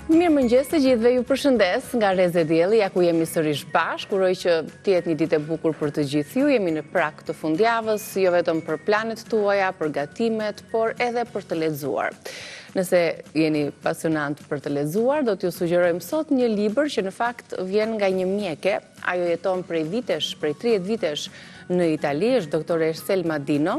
Mirë mëngjes të gjithëve, ju përshëndes nga Reze Dielli, ja ku jemi sërish bashkë, uroj që të jetë një ditë e bukur për të gjithë ju, jemi në prag të fundjavës, jo vetëm për planet tuaja, për gatimet, por edhe për të lexuar. Nëse jeni pasionant për të lexuar, do t'ju sugjerojmë sot një libër që në fakt vjen nga një mjeke, ajo jeton prej 30 vitesh në Itali, është doktoresh Selma Dino,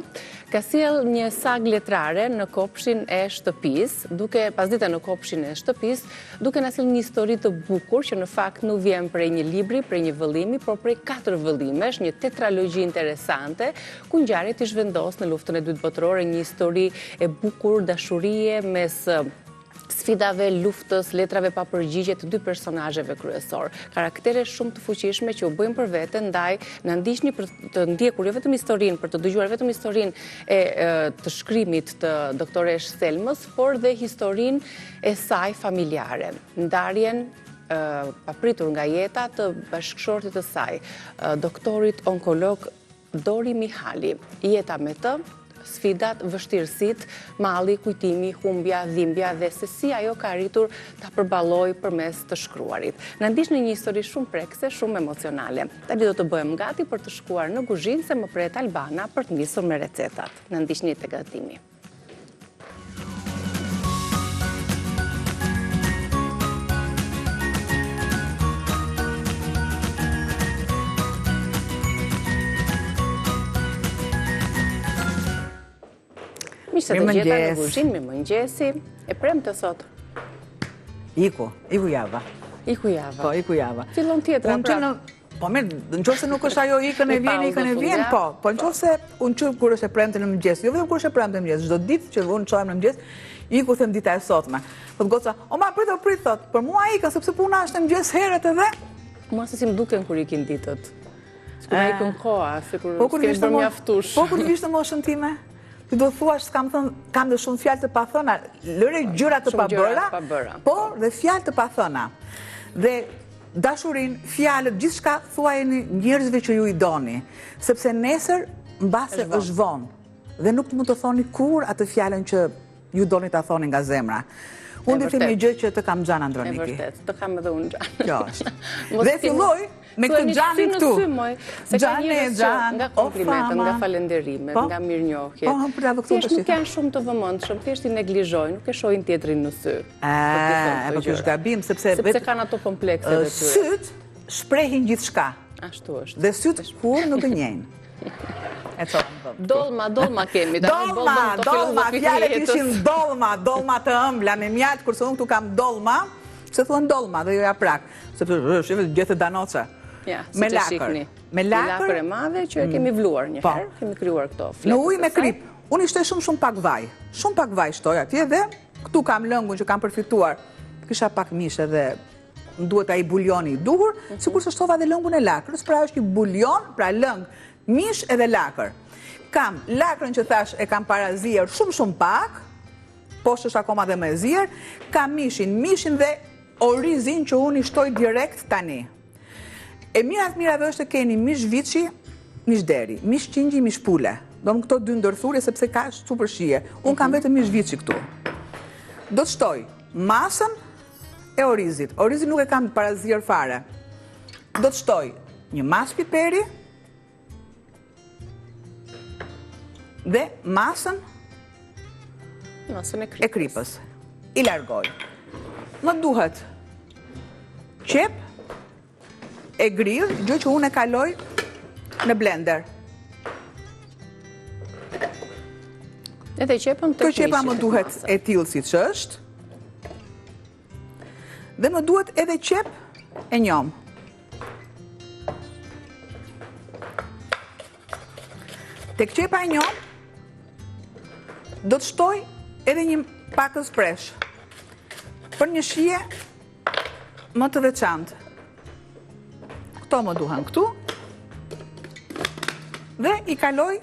ka sjell një sag letrare në kopshin e shtëpisë, pasdite në kopshin e shtëpisë, duke na sjellë një histori të bukur që në fakt nuk vjen prej një libri, prej një vëllimi, por prej 4 vëllimesh, një tetralogji interesante, ku ngjarjet i zhvendos në luftën e dytë botërore, një histori e bukur, dashurie mes sfidave, luftës, letrave pa përgjigje të 2 personazheve kryesor. Karaktere shumë të fuqishme që u bëjnë për vete, ndaj na ndiqni për të ndjekur jo vetëm historinë, për të dëgjuar vetëm historinë e të shkrimit të doktoresh Selmës, por dhe historinë e saj familjare. Ndarjen papritur nga jeta të bashkëshortit të saj, doktorit onkolog Dori Mihali. Jeta me të, sfidat, vështirësit, malli, kujtimi, humbja, dhimbja dhe se si ajo ka arritur ta përballojë përmes të shkruarit. Na ndiq në një histori shumë prekse, shumë emocionale. Tani do të bëhem gati për të shkuar në kuzhinë se më pret Albana për të nisur me recetat. Na ndiqni te gatimi. Mishë të gjeta në kuzhinë, mirë mëngjesi, e premte sot. Iku java. Iku java. Po, iku java. Fillon tjetra pra. Po mirë, në qoftë se nuk është ajo ikën e vjen, po në qoftë se unë çu kur është e premte në mëngjes, jo vetëm kur është e premte në mëngjes, çdo ditë që unë çohem në mëngjes, iku them dita e sotme. Po goca, o ma prit thot, për mua ikën sepse puna është në mëngjes herët edhe. Mua se si më duken kur ikin ditët. Sikur na ikën koha, sikur s'ke bërë mjaftush. Po kur vish në moshën time. Ti do thuash s'kam thënë, kam dhe shumë fjalë të pathëna, lëre gjëra të pabëra, por dhe fjalë të pathëna. Dhe dashurinë, fjalët, gjithçka thuajeni njerëzve që ju i doni, sepse nesër mbase është vonë dhe nuk mund të thoni kur atë fjalën që ju doni ta thoni nga zemra. Unë do të them një gjë që të kam Xhan Androniki. E vërtet, të kam edhe unë Xhan. Kjo është. Dhe filloj me këtë Xhanin këtu. Xhan, nga komplimentet, nga falenderimet, nga mirënjohjet. Po, për ta vëktuar tash. Nuk janë shumë të vëmendshëm, thjesht i neglizhojnë, nuk e shohin tjetrin në sy. Po kjo është gabim sepse kanë ato komplekset e tyre. Syt shprehin gjithçka. Ashtu është. Dhe syt kur nuk gënjejnë. Dolma kemi. Dolma, fjalët ishin dolma të ëmbla me mjalt, kurse unë këtu kam dolma, se thuan dolma dhe jo japrak, sepse është gjethe danoce. Me lakër. Me lakër e madhe që e kemi vluar një herë, kemi krijuar këto fletë. Në ujë me krip. Unë i shtoj shumë pak vaj. Shumë pak vaj shtoj atje dhe këtu kam lëngun që kam përfituar. Kisha pak mish edhe më duhet ai buljoni i duhur, sikur se shtova dhe lëngun e lakrës, pra është një buljon, pra lëng, mish edhe lakër. Kam lakrën që thash e kam parazier shumë pak, poshtë është akoma dhe me zier, kam mishin dhe orizin që unë i shtoj direkt tani. E mirave është të keni mish viçi, mish deri, mish qingji, mish pule. Do më këto 2 ndërthurje sepse ka super shije. Unë kam vetëm mish viçi këtu. Do të shtoj masën e orizit. Orizit nuk e kam parazier fare. Do të shtoj një mas piperi, dhe masën e kripës. I largoj. Më duhet qep e grill, gjë që unë e kaloj në blender. Edhe qepën të kishit. Qepa më duhet e tillë siç është. Dhe më duhet edhe qep e njom. Tek qepa e njom do të shtoj edhe një pakës fresh për një shije më të veçantë. Këto më duhen këtu dhe i kaloj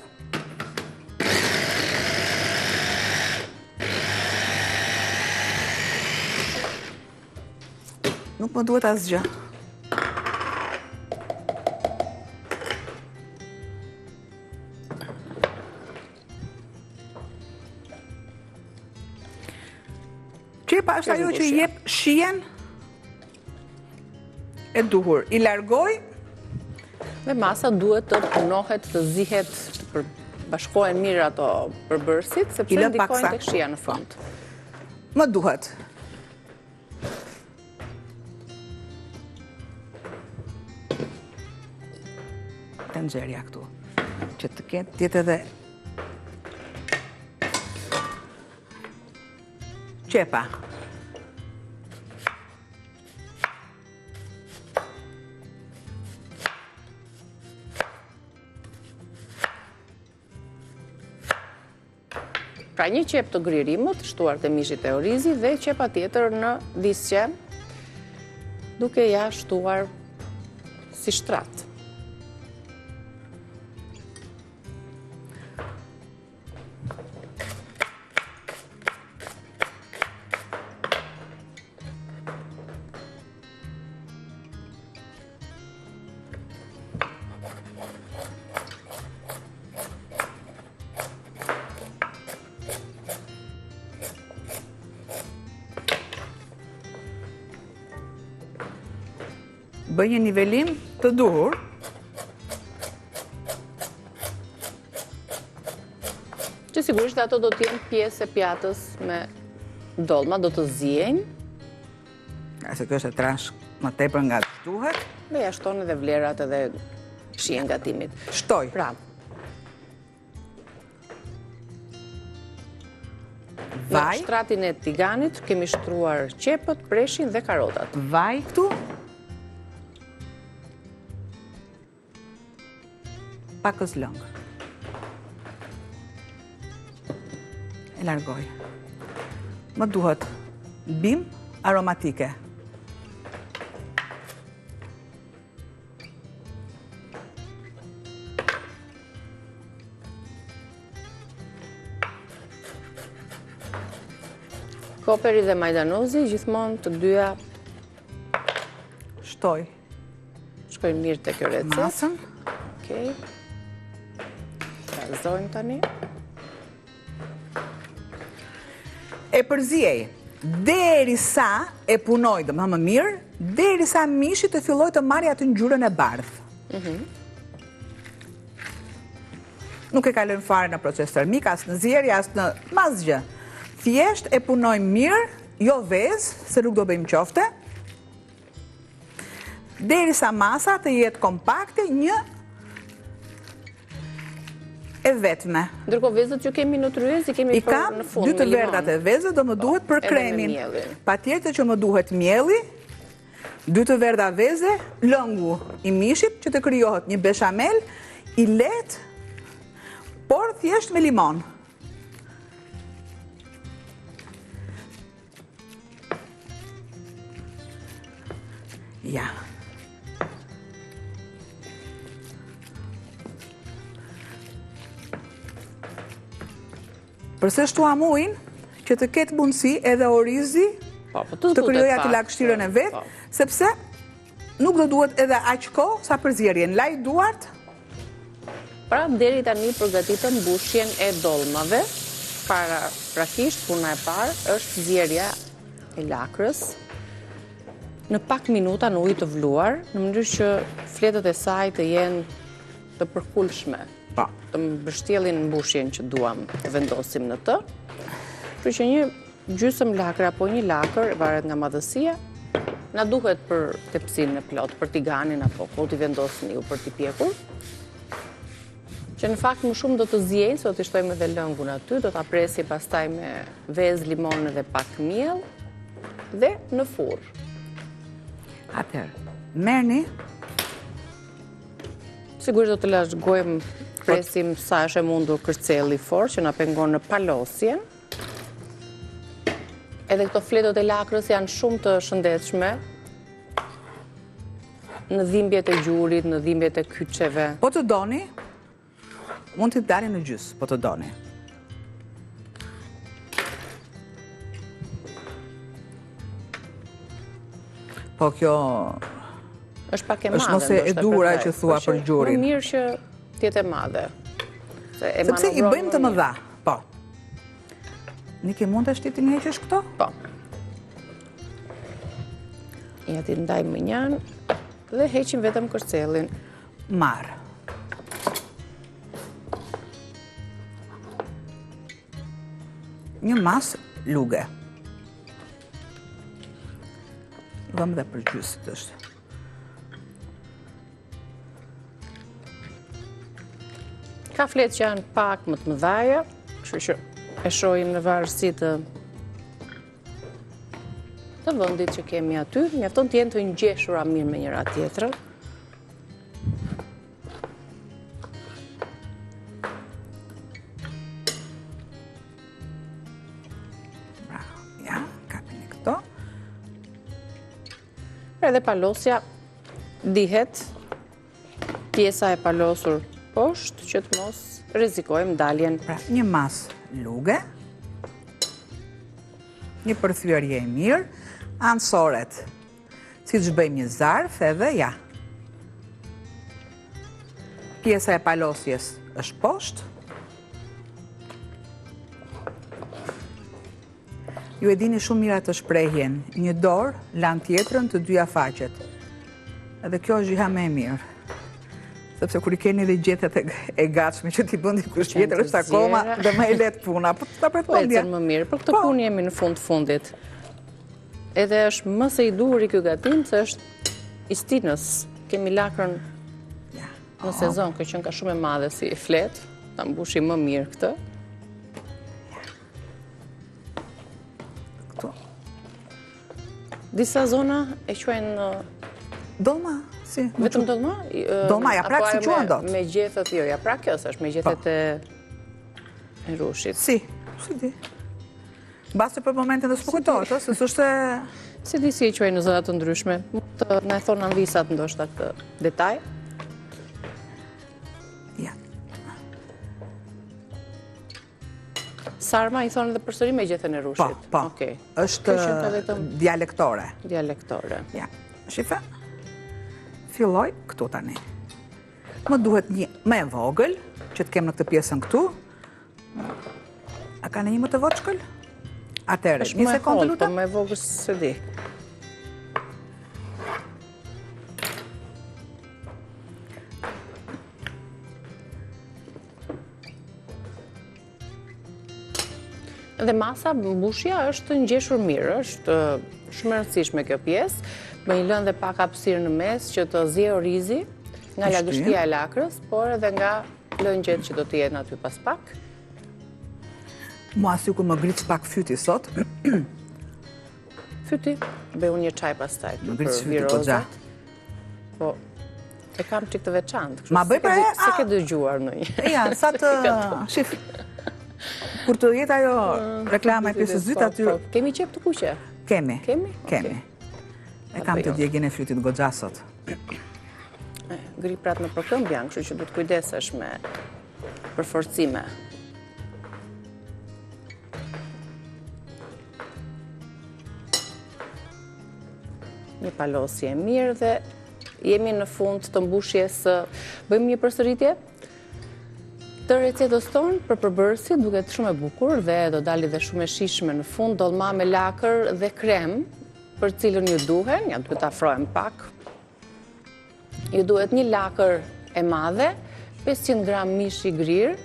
nuk më duhet asgjë. qepa është ajo që i jep shijen e duhur. I largoj. Dhe masa duhet të punohet, të zihet, të bashkohen mirë ato përbërësit, sepse ndikojnë tek shija në fund. Më duhet. Të nxerja këtu. Që të ketë tjetë edhe qepa. Pra një qep të gririmët, shtuar të mishit e orizi, dhe qepa tjetër në disqe, duke ja shtuar si shtrat. Bëj një nivelim të duhur. Që sigurisht ato do t'jenë pjesë e pjatës me dolma, do të ziejnë. Se kjo është e trash më tepër nga të duhet. Dhe ja shton edhe vlerat edhe shijen gatimit. Shtoj. Pra, vaj. Në shtratin e tiganit kemi shtruar qepët, preshin dhe karotat. Vaj këtu. Pakës lëngë. E largoj. Më duhet bim aromatike. Koperi dhe majdanozi, gjithmonë të dyja Shtoj. shkojnë mirë të kjo recet. Masën. Okej. Razojmë tani. E përziej. Derisa e punoj dhe më mirë, derisa mishi të filloj të marrë atë ngjyrën e bardhë. Nuk e kalon fare në proces termik, as në zjerje, as në asgjë. Thjesht e punoj mirë, jo vezë, se nuk do bëjmë qofte. Derisa masa të jetë kompakte, një e vetme. Ndërkohë vezët që kemi në tryez, i kemi për në fund. I kam 2 të verdhat e vezë, do më duhet për kremin. Patjetër që më duhet mielli, 2 të verda veze, lëngu i mishit që të krijohet një beshamel i lehtë, por thjesht me limon. Ja. Përse shtuam ujin, që të ketë mundësi edhe orizi të krijojë atë lagështirën e vet, sepse nuk do duhet edhe aq kohë sa për zjerjen. Laj duart. Pra deri tani përgatitëm mbushjen e dolmave. Prakisht puna e parë është zjerja e lakrës në pak minuta në ujë të vluar, në mënyrë që fletët e saj të jenë të përkulshme. Të mbështjellin mbushjen që duam të vendosim në të. Kështu që një gjysmë lakër apo një lakër, varet nga madhësia, na duhet për tepsinë e plot, për tiganin apo kur t'i vendosin ju për t'i pjekur. Që në fakt më shumë do të zjejnë, se do t'i shtojmë edhe lëngun aty, do t'a presi pastaj me vezë, limon dhe pak miell dhe në furr. Atëherë, merrni. Sigurisht do të lashgojmë, presim sa është e mundur kërcelli fort që na pengon në palosjen. Edhe këto fletët e lakrës janë shumë të shëndetshme në dhimbjet e gjurit, në dhimbjet e kyçeve. Po të doni, mund t'i dalin në gjys, po të doni. Po kjo është pak e madhe. Është mos e dura që thua për gjurin. Më mirë që t'jetë e madhe. Sepse i bëjmë të mëdha, po. Niki mund të shtiti një heqësh këto? Po. Ja ti ndaj më njanë dhe heqim vetëm kërcelin. Marë. Një masë luge. Vëmë dhe për gjysë të është. Ka fletë që janë pak më të mëdhaja, kështu që e shohim në varësi të vendit që kemi aty. Mjafton të jenë të ngjeshura mirë me njëra tjetrën. Edhe palosja dihet pjesa e palosur poshtë që të mos rrezikojmë daljen. Pra, një masë luge, një përthyerje e mirë, anësoret, si që bëjmë një zarf edhe ja. Pjesa e palosjes është poshtë. Ju e dini shumë mira të shprehjen, një dorë, lanë tjetrën të dyja faqet. Edhe kjo është gjiha më e mirë. Sepse kur I keni dhe gjethet e gatshme që t'i bën dikush tjetër është akoma dhe më e lehtë puna. Po ta pretendja. Po më mirë, për këtë punë jemi në fundit. Edhe është më së I duri ky gatim se është I stinës. Kemi lakrën në sezon, që qenë ka shumë e madhe si flet, ta mbushim më mirë këtë. Disa zona e quajnë dolma, si? Vetëm dolma? Dolma, japrak si quajnë dot? Me gjethet, jo, japrak kjo është, me gjethet e rushit. Si di. Basë për momentin dhe s'po kujtohet, se s'është... Si di si e quajnë në zona të ndryshme. Të na e thonë anvisat ndoshta këtë detaj. Ja. Sarma I thonë dhe përsëri me gjethen e rushit. Po. Është dialektore. Dialektore. Ja. Shife? Filloj këtu tani. Më duhet një më e vogël, që të kem në këtë pjesën këtu. A ka në një më të voçkël? Atëre, një sekundë të lutem. Po më e vogël se di. Dhe masa mbushja është ngjeshur mirë, është shumë e rëndësishme kjo pjesë. Më I lënë dhe pak hapësirë në mes që të zjejë orizi nga lagështia e lakrës, por edhe nga lëngjet që do të jenë aty pas pak. Mua sikur më ngriç pak fyti sot. Fyti? Bëj unë një çaj pastaj për virozat. Po, e kam çik të veçantë. Ma bëj pra se ke dëgjuar ndonjë. Ja, sa të shif. Kur të jetë ajo reklama e pjesës dytë aty... Kemi qep të kuqe? Kemi. Kemi? E kam të djegjen e fytit goxha sot. Griprat në përkëmbë janë, kështu që du të kujdesesh me përforcime. Një palosje e mirë dhe jemi në fund të mbushjes. Bëjmë një përsëritje të recetës tonë për përbërësi, duket shumë e bukur dhe do dali dhe shumë e shishme në fund, dolma me lakër dhe krem, për cilën ju duhen, ja duhet afrohem pak. Ju duhet një lakër e madhe, 500 gram mish I grirë,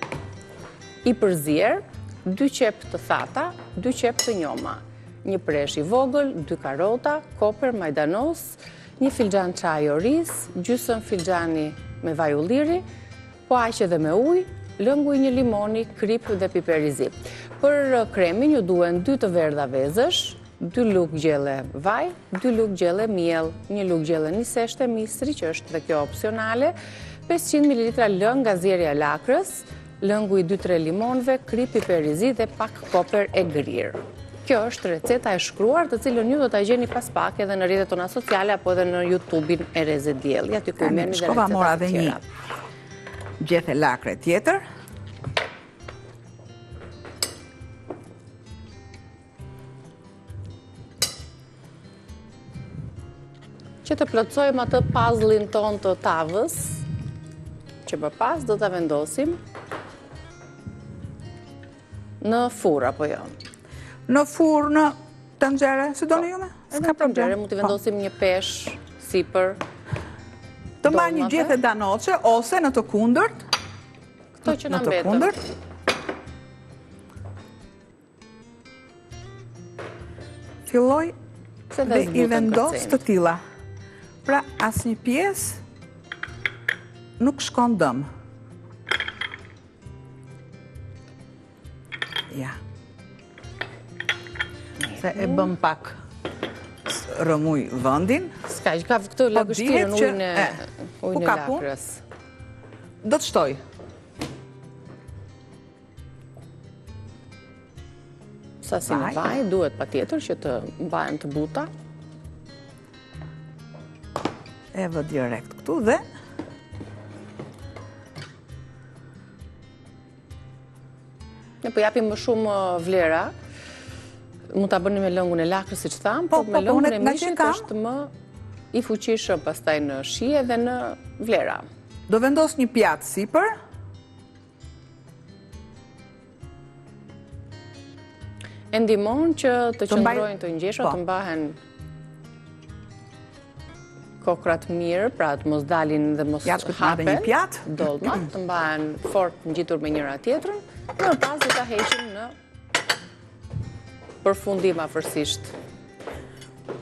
I përzier, 2 qep të thata, 2 qep të njoma, një presh I vogël, 2 karota, koper, majdanos, një filxhan çaj oriz, gjysmë filxhani me vaj ulliri, po aq edhe me ujë, lëngu I një limoni, krip dhe piper I zi. Për kremin ju duhen 2 të verdha vezësh, 2 lugë gjelle vaj, 2 lugë gjelle miell, 1 lugë gjelle niseshte mistri, që është dhe kjo opsionale, 500 ml lëng nga zjerja e lakrës, lëngu I 2-3 limonëve, krip, piper I zi dhe pak koper e grirë. Kjo është receta e shkruar, të cilën ju do ta gjeni pas pak edhe në rrjetet tona sociale apo edhe në YouTube-in e Reze Dielli, aty ku merrni dhe recetat të tjera. Gjethe lakre tjetër. Që të plotësojmë atë puzzle-in ton të tavës, që më pas do të vendosim në furr apo jo? Në furr, në tenxhere, si do në jume? S'ka problem. Mund t'i vendosim një peshë sipër. Të marrë një gjethe danoqe, ose në të kundërt. Këto që në na të mbetën. kundërt. Filloj dhe i vendos të tilla. Pra, asnjë pjesë nuk shkon dëm. Ja. Se e bëm pak rëmuj vëndin. Ska, që ka këtu lagështirën ujnë e lakrës. Do të shtoj. Sasi në vaj, duhet pa tjetër që të mbajen të buta. E vë direkt këtu dhe ne po japim më shumë vlera. Mund ta bëni me lëngun e lakrës, siç tham, po me lëngun e mishit është më i fuqishëm pastaj në shije dhe në vlera. Do vendos një pjatë sipër. E ndihmon që të qëndrojnë të ngjeshura, të mbahen kokrat mirë, pra të mos dalin dhe mos hapen dollmat, të mbahen fort ngjitur me njëra tjetrën, dhe më pas do ta heqim në përfundim afërsisht.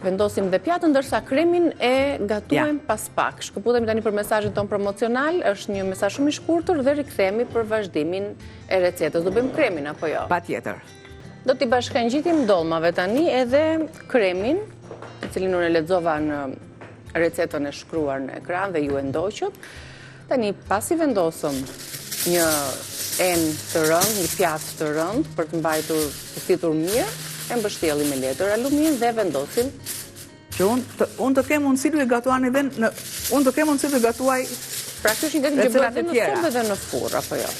Vendosim dhe pjatën, ndërsa kremin e gatuajmë pas pak. Shkëputemi tani për mesazhin ton promocional, është një mesazh shumë i shkurtër dhe rikthehemi për vazhdimin e recetës. Do bëjmë kremin apo jo? Patjetër. Do t'i bashkangjitim dollmave tani edhe kremin, i cilin unë e lexova në recetën e shkruar në ekran dhe ju e ndoqët. Tani pasi vendosëm një enë të rëndë, një pjatë të rëndë për të mbajtur të thithur mirë, e mbështjellim me letër alumin dhe vendosim. Që unë të kem mundësi të gatuani dhe unë të kem mundësi të gatuaj praktikisht një që bëhet në sobë dhe në furr, apo jo?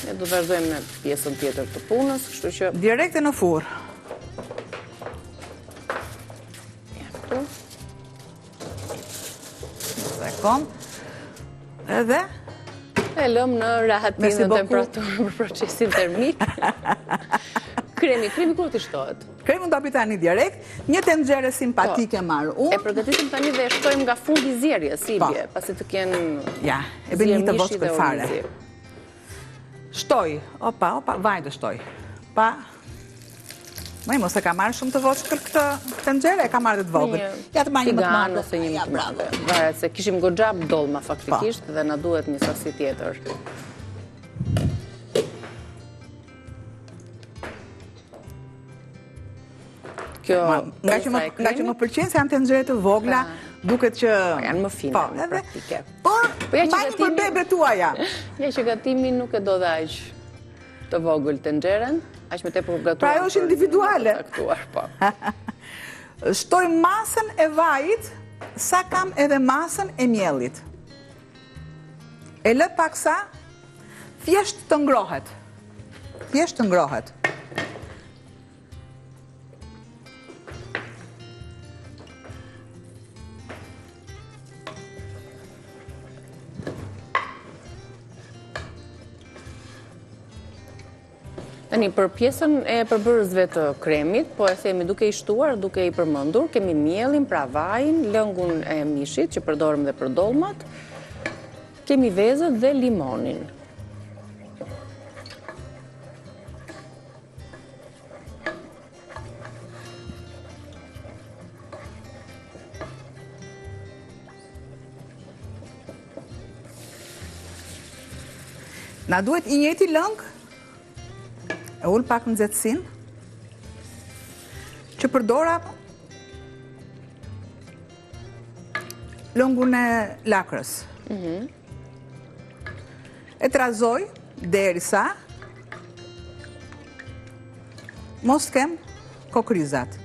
Ne do vazhdojmë me pjesën tjetër të punës, kështu që direkt në furr. Ja, këtu. Sekond. Edhe e lëm në rahatin dhe temperaturën për procesin termik. Kremi kur t'i shtohet? Kremi do api tani direkt, një tenxhere simpatike marrë unë. E përgatisim tani dhe e shtojmë nga fundi i zjerjes, si bje, pasi të kenë ja, e bën një të vosh për fare. Shtoj, opa, vaj të shtoj. Pa, mos e ka marrë shumë të vosh për këtë tenxhere, e ka marrë dhe të vogël. Ja të marrë një më të marrë. Ose një më të marrë. Varet se kishim goxha dollma faktikisht dhe na duhet një sasi tjetër. Nga që më pëlqen se janë tenxhere të vogla, duket që janë më fine në praktike. Por, mbajnë për bebe tuaja. Ja që gatimi nuk e do dhe aq të vogël tenxheren, aq me tepër gatuar. Pra ajo është individuale. Shtoj masën e vajit, sa kam edhe masën e miellit. E lë paksa, thjesht të ngrohet. Thjesht të ngrohet. Tani, për pjesën e përbërësve të kremit, po e themi duke i shtuar, duke i përmendur, kemi mielin, pra vajin, lëngun e mishit, që përdorëm dhe për dollmat, kemi vezët dhe limonin. Na duhet i njëjti lëng, e ullë pak në nxehtësin, që përdora lëngun e lakrës. E trazoj derisa mos kem kokrizat.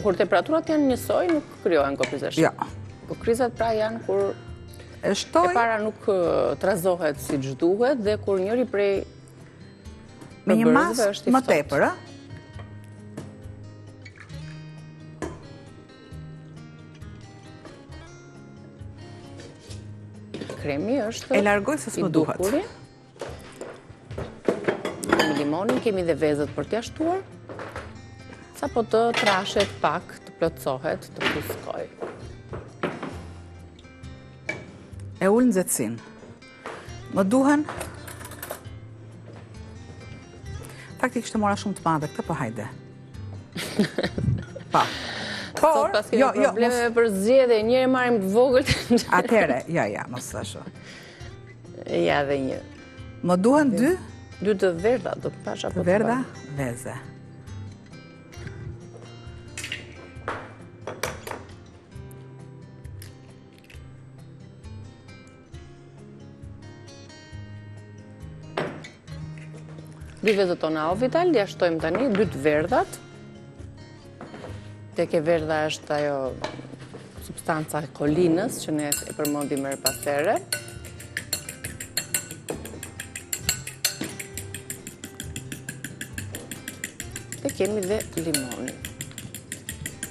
Kur temperaturat janë njësoj, nuk kryohen kokrizeshtë. Ja, Po krizat pra janë kur E shtoj... e para nuk trazohet si që duhet dhe kur njëri prej me një mas përbërësve është i më ftohtë. tepër, a? Kremi është E largoj se s'më duhet. dukuri. Kemi limonin, kemi dhe vezët për t'ja shtuar. Sa po të trashet pak, të plotësohet, të pluskoj. E ullë nxehtësin. Më duhen... Faktikisht e mora shumë të madhe këtë, po hajde. Pa. Sot pas kemi probleme për zgjedhje, njëri marrim të vogël. Atere, ja, mos thasho. Ja dhe një. Më duhen dy Të verda, do të pash apo të verda bardha? veze. Dy vezët tona Ovital, ja shtojmë tani, 2 të verdat. Tek e verda është ajo substanca e kolinës, që ne e përmendim më pas here. Dhe kemi dhe limonin.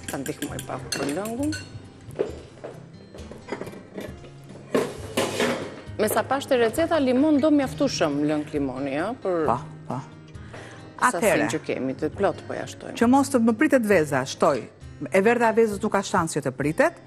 Ta ndihmoj pak për lëngun. Me sa pashte receta, limon do mjaftueshëm lëng limoni, për Pa. sasin që kemi, të plot po ja shtojmë. Që mos të më pritet veza, shtoj. E verda e vezës nuk ka shans që të pritet.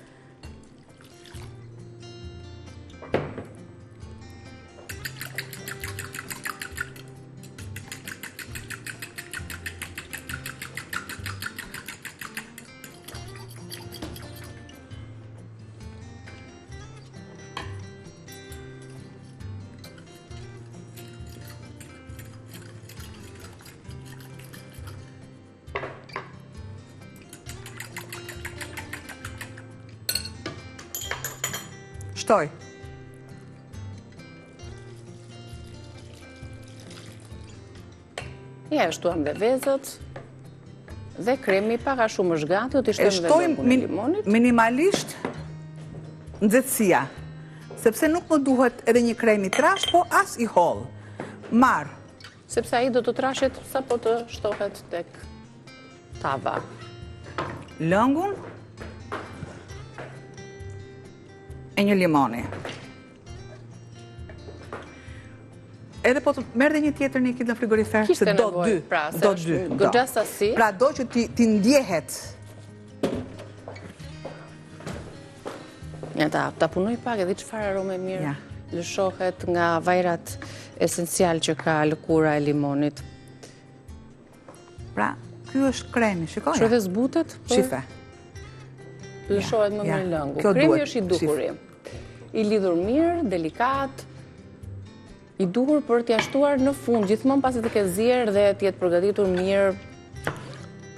Shtoj. Ja, shtuam dhe vezët dhe kremi paka shumë është gati, do t'i E shtojmë dhe lëngun e limonit. minimalisht nxehtësia, sepse nuk më duhet edhe një krem i trash, po as i holl. Marr Sepse ai do të trashet sa po të shtohet tek tava. lëngun e një limoni. Edhe po të merr dhe një tjetër një kit në frigorifer, se Kishte do nevojë, dy. pra, se Do është dy. goxha sasi. Pra do që ti ndjehet. Ja, ta punoj pak edhe çfarë arome mirë. Ja. Lëshohet nga vajrat esencial që ka lëkura e limonit. Pra, ky është kremi, shikoj. Që dhe zbutet? Shife. Lëshohet më Ja, mirë lëngu. kjo Kremi duhet, është i dukuri. I lidhur mirë, delikat, i duhur për t'ja shtuar në fund, gjithmonë pasi të ketë zier dhe t'jetë përgatitur mirë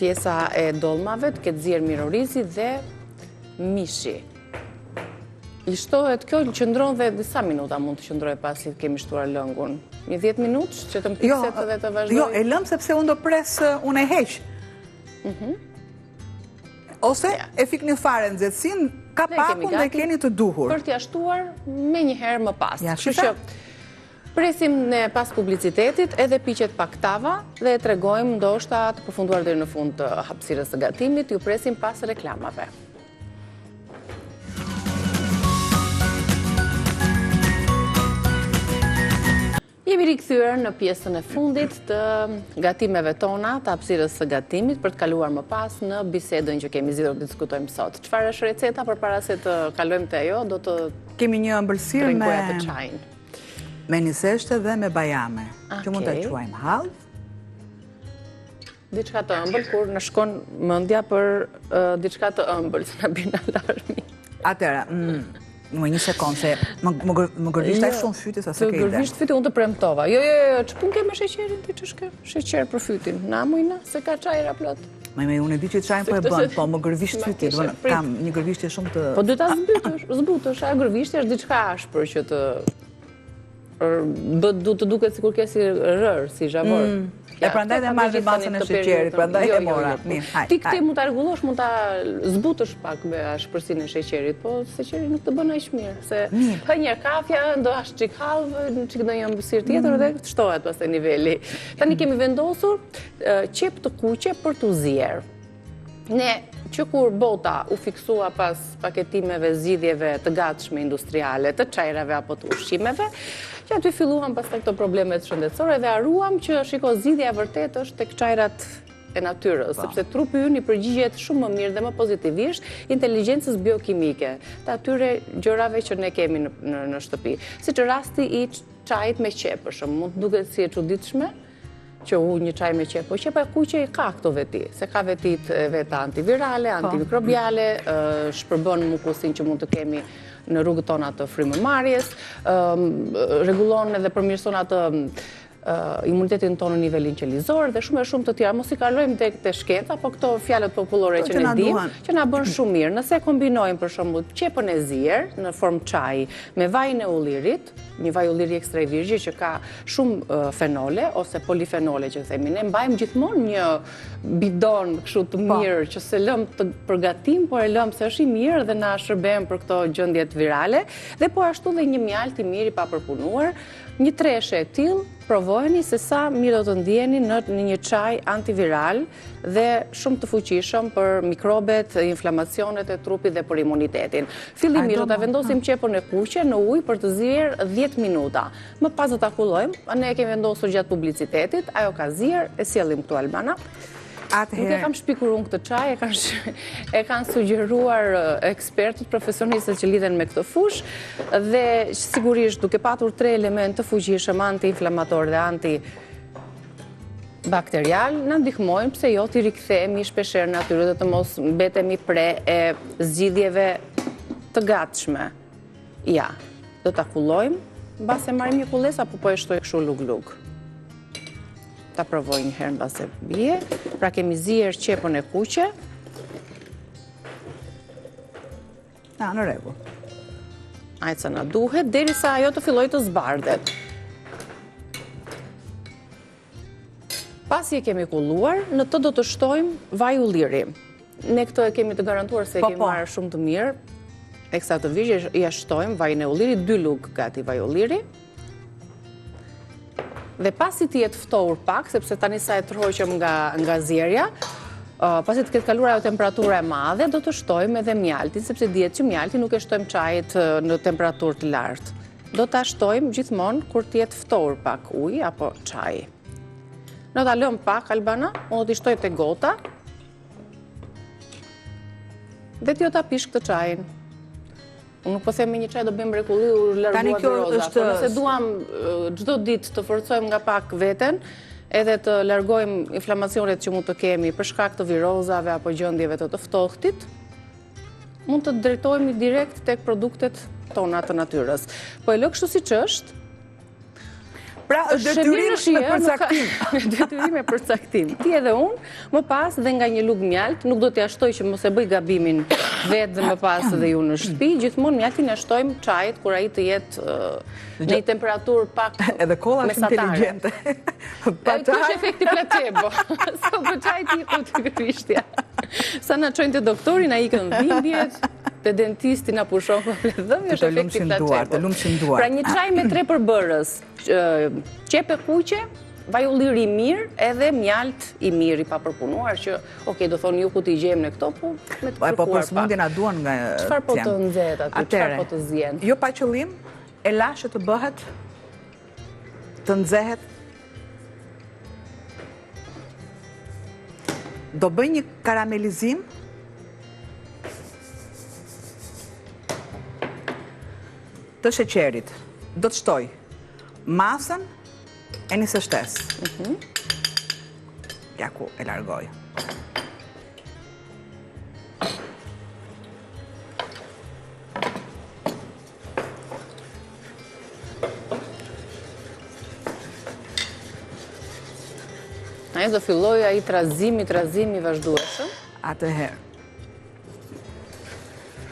pjesa e dolmave, të ketë zier mirë orizi dhe mishi. I shtohet, kjo qëndron dhe disa minuta mund të qëndroj pasi kemi shtuar lëngun. Një 10 minutë që të mpikset dhe të vazhdoj? Jo, e lëm sepse unë do pres, unë e heq. Ose e fikni fare nxehtësinë, ka pakun dhe keni të duhur. Për t'ja shtuar me një herë më pas. Ja, Kështu që presim në pas publicitetit edhe piqet pak tava dhe e tregojmë ndoshta të përfunduar deri në fund të hapësirës së gatimit, ju presim pas reklamave. Jemi rikthyer në pjesën e fundit të gatimeve tona, të hapësirës së gatimit, për të kaluar më pas në bisedën që kemi zgjedhur të diskutojmë sot. Çfarë është receta përpara se të kalojmë te ajo? Do të kemi një ëmbëlsirë me të çajin. Me niseshte dhe me bajame, që mund të quajmë hall. Diçka të ëmbël kur në shkon mendja për diçka të ëmbël, se na bën alarmi. Atëra, një sekond, se më gërvishtaj shumë fyti sa se ke ide. Të gërvisht fyti, unë të premtova. Jo, që pun ke me sheqerin ti, që shke sheqer për fytin. Na mujna, se ka qajra plot. Unë e di që çajin po e bën, po më gërvisht fyti, kam një gërvishtje shumë të... Po duhet ta zbutësh, a gërvishtja është diçka ashpër që të du të duket sikur ke si rër, si zhavor. E prandaj dhe marrë dhe masën e sheqerit, prandaj e mora. Ti këti mund të regulosh, mund të zbutësh pak me ashpërsinë e sheqerit, po sheqeri nuk të bën aq mirë. Se hë njerë kafja, ndo ashtë qik halvë, qik do një mbësirë tjetër, dhe të shtohet pas të nivelli. Tani kemi vendosur qep të kuqe për të zjerë. Ne, që kur bota u fiksua pas paketimeve, zgjidhjeve të gatshme industriale, të çajrave apo të ushqimeve, që aty filluam pas të këto problemet shëndetësore dhe haruam që shiko zgjidhja e vërtet është tek çajrat e natyrës, sepse trupi ynë i përgjigjet shumë më mirë dhe më pozitivisht inteligjencës biokimike, të atyre gjërave që ne kemi në shtëpi. Siç rasti i çajit me qep, për shembull, mund të duket si e çuditshme, që një çaj me qep, po qepa e kuqe i ka këto veti, se ka vetit veta antivirale, antimikrobiale, shpërbën mukusin që mund të kemi në rrugët tona të frymëmarrjes, rregullon edhe përmirëson atë imunitetin tonë në nivelin qelizor dhe shumë të tjera. Mos i kalojmë tek te shketa, po këto fjalët popullore që ne dimë, që na bën shumë mirë. Nëse kombinojmë për shembull qepën e zier në formë çaji me vajin e ullirit, një vaj ulliri ekstra i virgjë që ka shumë fenole ose polifenole që themi, ne mbajmë gjithmonë një bidon kështu të mirë që se lëm të përgatim, por e lëm se është i mirë dhe na shërben për këto gjendjet virale, dhe po ashtu dhe një mjalt i mirë i papërpunuar, një treshe e tillë, provojeni se sa mirë do të ndjeni në një çaj antiviral dhe shumë të fuqishëm për mikrobet, inflamacionet e trupit dhe për imunitetin. Fillimisht do ta vendosim qepën e kuqe në ujë për të zier 10 minuta. Më pas do ta kullojmë, ne e kemi vendosur gjatë publicitetit, ajo ka zier, e sjellim këtu Albana. Nuk e kam shpikur unë këtë çaj, e kanë sugjeruar ekspertët, profesionistët që lidhen me këtë fush, dhe sigurisht duke patur 3 elementë të fuqishëm anti-inflamator dhe antibakterial, na ndihmojnë pse jo t'i rikthehemi shpeshherë në natyrë dhe të mos mbetemi pre e zgjidhjeve të gatshme. Ja, do ta kullojmë, mbas e marrim një kulles apo po e shtoj kështu lug-lug. Ta provoj një herë mbas e bie. Pra kemi zier qepën e kuqe. Në rregull. Ajtë sa na duhet, derisa ajo të fillojë të zbardhet. Pasi e kemi kulluar, në të do të shtojmë vaj ulliri. Ne këtë e kemi të garantuar se e kemi marrë shumë të mirë. Eksa të virgjë, ja shtojmë vajin e ullirit, 2 lugë gati vaj ulliri. Dhe pasi ti jetë ftohur pak, sepse tani sa e tërhoqëm nga zjerja, pasi të ketë kaluar ajo temperatura e madhe, do të shtojmë edhe mjaltin, sepse dihet që mjaltin nuk e shtojmë çajit në temperaturë të lartë. Do ta shtojmë gjithmonë kur të jetë ftohur pak ujë apo çaji. Do ta lëm pak Albana, unë do t'i shtoj te gota. Dhe ti do ta pish këtë çajin. Unë nuk po them me një çaj do bëjmë mrekulli u largua viroza, por nëse duam çdo ditë të forcojmë nga pak veten, edhe të largojmë inflamacionet që mund të kemi për shkak të virozave apo gjendjeve të ftohtit, mund të drejtohemi direkt tek produktet tona të natyrës. Po e lë kështu siç është. Pra, detyrim me përcaktim. Detyrim me përcaktim. Ti edhe unë, më pas dhe nga një lugë mjalt, nuk do t'ja shtoj që mos e bëj gabimin vetë dhe më pas dhe ju në shtëpi, gjithmonë mjaltin e shtojmë çajit kur ai të jetë në një temperaturë pak mesatare. Edhe kolla është inteligjente. Kjo është efekti placebo. Sa për çajit i të krishtja. Sa na çojnë te doktori, na ikën dhimbjet, te dentisti na pushon komplet dhëmbje, është efekti placebo. Të lumshim duart. Pra një çaj me 3 përbërës, qepë kuqe, vaj ulliri i mirë, edhe mjalt i mirë i papërpunuar që, do thonë ju ku t'i gjejmë në këto, po me të kërkuar pak. Po për smundjen a duan nga çfarë po të nxehet aty, çfarë po të zjen? Jo pa qëllim, e lashe të bëhet, të nxehet. Do bëj një karamelizim të sheqerit. Do të shtoj masën e një së shtesë. Ja ku e largoj. Ajo do filloj ai trazimi vazhdueshëm. Atëherë.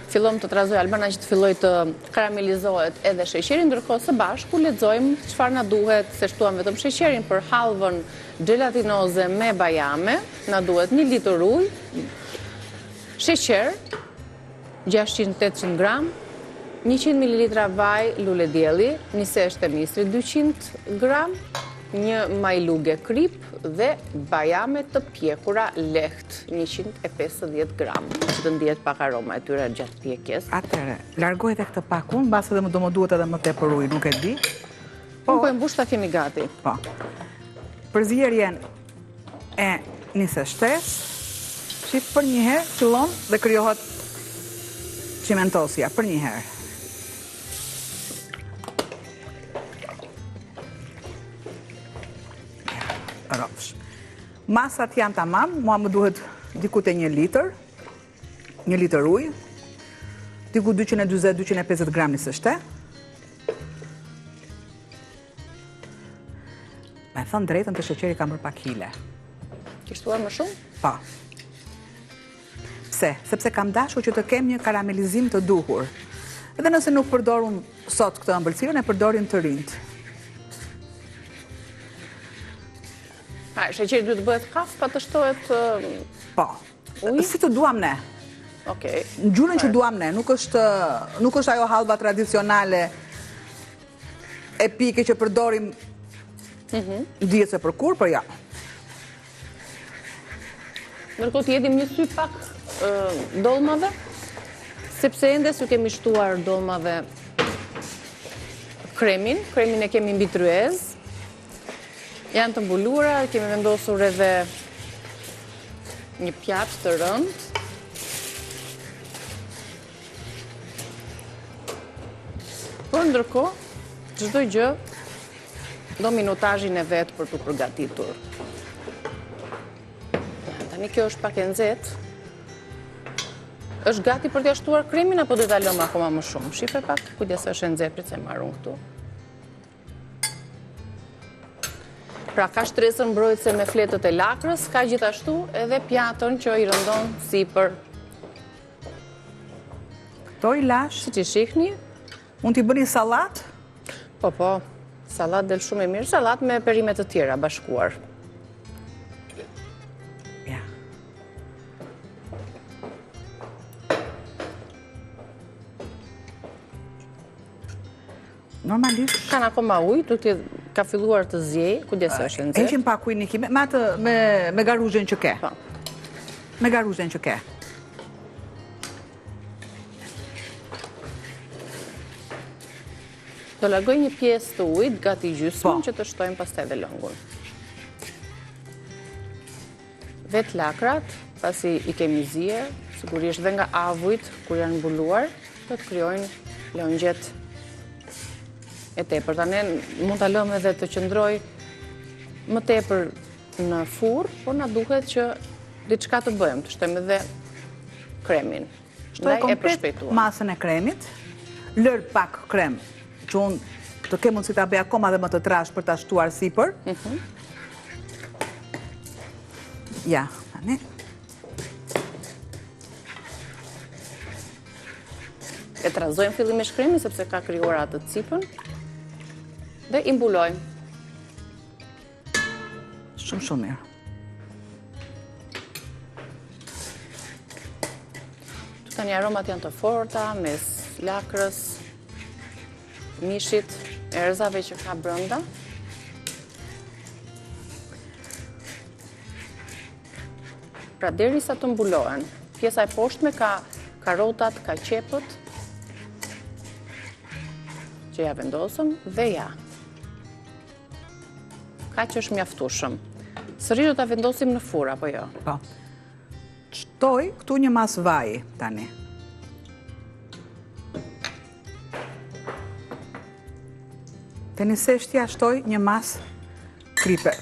fillom të trazoj Albana që të filloj të karamelizohet edhe sheqeri, ndërkohë së bashku lexojmë çfarë na duhet, se shtuam vetëm sheqerin për hallvën gelatinoze me bajame, na duhet 1 litër ujë, sheqer 600-800 gram, 100 ml vaj lule dielli, një seshtë e misri 200 gram, një majluge krip dhe bajame të pjekura leht 150 gram, që të ndihet pak aroma e tyre gjatë pjekjes. Atëre, largoj edhe këtë pakun, mbas edhe do më duhet edhe më tepër ujë, nuk e di. Po e mbush ta kemi gati. Po. Përzierjen e një seshtes, shif për një herë fillon dhe krijohet cimentosja, për një herë. Rofsh. Masat janë tamam, mua më duhet diku te 1 litër, 1 litër ujë, diku 240-250 gram një seshte. Me thënë drejtën të sheqeri kam për pak hile. Kishtuar më shumë? Pa. Pse? Sepse kam dashur që të kem një karamelizim të duhur. Edhe nëse nuk përdorun sot këtë ëmbëlsirën, e përdorin të rinjt. Sheqeri duhet të bëhet kaf, pa të shtohet Po. uji? Si të duam ne. Okej. Në gjurën që duam ne, nuk është ajo hallva tradicionale epike që përdorim dihet se për kur, për ja. Ndërkohë të jetim një sy pak dolmave, sepse ende s'u kemi shtuar dolmave kremin e kemi mbi tryezë. Janë të mbuluara, kemi vendosur edhe një pjatë të rëndë. Por ndërkohë, çdo gjë do minutazhin e vet për të përgatitur. Tani kjo është pak e nxehtë. Është gati për t'ia shtuar kremin apo do ta lëm akoma më shumë? Shife pak, kujdes është e nxehtë, prit se marrun këtu. Pra ka shtresën mbrojtëse me fletët e lakrës, ka gjithashtu edhe pjatën që i rëndon sipër. Këto i lash, Si që shihni? mund t'i bëni sallat? Po, salat del shumë e mirë, salat me perime të tjera bashkuar. Ja. Normalisht Kanë akoma ujë, ka filluar të zjej, kujdes është e nxehtë. heqim pak ujë Niki, me garuzhen që ke. Po. Me garuzhen që ke. Do largoj një pjesë të ujit, gati gjysmën, Po. që të shtojmë pastaj dhe lëngun. Vet lakrat, pasi i kemi zier, sigurisht dhe nga avujt, kur janë mbuluar, do të krijojnë lëngjet e tepër. Tani mund ta lëmë edhe të qëndroj më tepër në furr, por na duhet që diçka të bëjmë, të shtojmë edhe kremin. Shtoj Ndaj e komplet përshpejtuam. masën e kremit, lër pak krem, që unë të kem mundësi ta bëj akoma dhe më të trash për ta shtuar sipër. Ja, tani. E trazojmë fillimisht kremin sepse ka krijuar atë cipën dhe i mbulojmë. Shumë mirë. Tani aromat janë të forta, mes lakrës, mishit, erëzave që ka brenda. Pra derisa të mbulohen, pjesa e poshtme ka karotat, ka qepët, që ja vendosëm dhe ja. Kaq është mjaftueshëm. Sërish do ta vendosim në furr apo jo? Po. Shtoj këtu një mas vaji tani. Te një seshtja shtoj një mas kripe.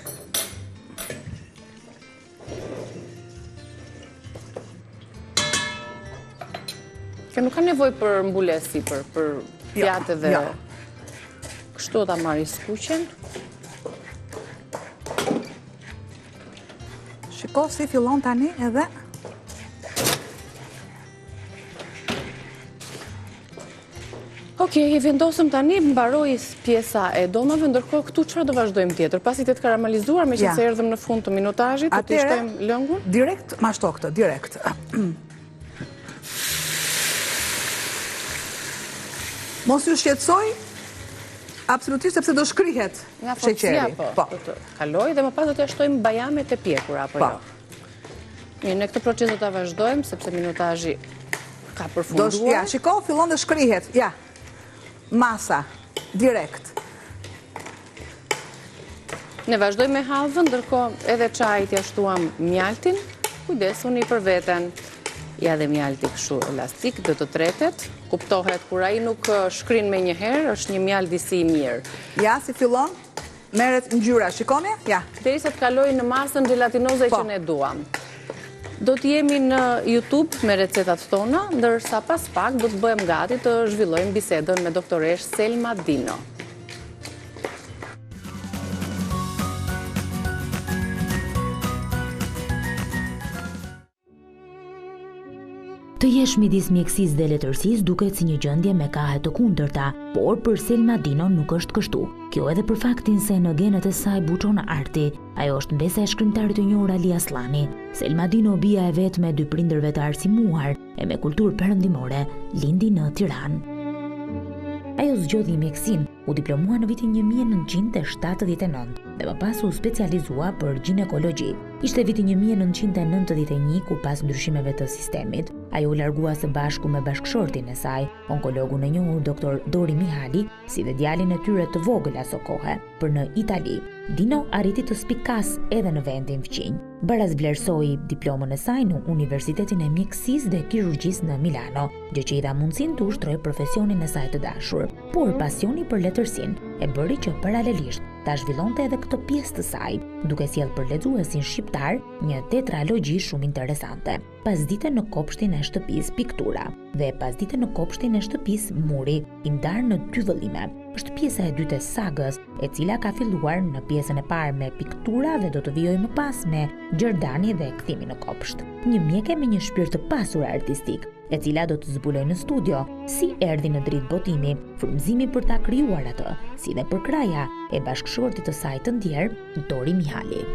Kjo nuk ka nevojë për mbules sipër, për pjatë dhe... Jo. Kështu ta marri skuqen. Shiko si fillon tani edhe Okej, i vendosëm tani, mbaroj pjesa e domave, ndërkohë këtu çfarë do vazhdojmë tjetër? Pasi të karamelizuar, me që se erdhëm në fund të minutazhit, do t'i shtojmë lëngun? Direkt, ma shto këtë, direkt. Mos ju shqetësoj, absolutisht, sepse do shkrihet sheqeri. Po, do të kaloj dhe më pas do t'ja shtojmë bajamet e pjekura, apo jo? Mirë, në këtë proces do t'a vazhdojmë, sepse minutazhi ka përfunduar. Ja, shiko, fillon dhe shkrihet, ja. Masa, direkt. Ne vazhdojmë me halvën, ndërkohë edhe çajit ja shtuam mjaltin, kujdesuni për veten. Ja dhe mjalti kështu elastik, do të tretet. Kuptohet kur ai nuk shkrin me njëherë, është një mjalt disi i mirë. Ja, si fillon, merret ngjyra, shikoni? Ja. Derisa të kalojë në masën gelatinoze që ne duam. Do t'jemi në YouTube me recetat tona, ndërsa pas pak do të bëhem gati të zhvillojmë bisedën me doktoresh Selma Dino. Të jesh midis mjekësisë dhe letërsisë duket si një gjendje me kahe të kundërta, por për Selma Dino nuk është kështu. Kjo edhe për faktin se në genet e saj buçon arti. Ajo është mbesa e shkrimtarit të njohur Ali Aslani. Selma Dino, bia e vet me dy prindër vetar arsimuar e me kulturë perëndimore, lindi në Tiranë. Ajo zgjodhi mjekësinë, u diplomua në vitin 1979 dhe më pas u specializua për ginekologji. Ishte viti 1991 ku pas ndryshimeve të sistemit, ajo u largua së bashku me bashkëshortin e saj, onkologun e njohur Dr. Dori Mihali, si dhe djalin e tyre të vogël aso kohe, për në Itali. Dino arriti të spikas edhe në vendin fqinj. Baraz vlerësoi diplomën e saj në Universitetin e Mjekësisë dhe Kirurgjisë në Milano, gjë që i dha mundësinë të ushtrojë profesionin e saj të dashur, por pasioni për letërsinë e bëri që paralelisht ta zhvillonte edhe këtë pjesë të saj, duke sjellë për lexuesin shqiptar një tetralogji shumë interesante. Pasdite në kopshtin e shtëpisë piktura dhe pasdite në kopshtin e shtëpisë muri, i ndarë në dy vëllime. Është pjesa e dytë e sagës, e cila ka filluar në pjesën e parë me piktura dhe do të vijojë më pas me Gjordani dhe kthimi në kopsht. Një mjeke me një shpirt të pasur artistik, e cila do të zbulojë në studio si erdhi në dritë botimi, frymëzimi për ta krijuar atë, si dhe për kraja e bashkëshortit të saj të ndjerë, Dori Mihali.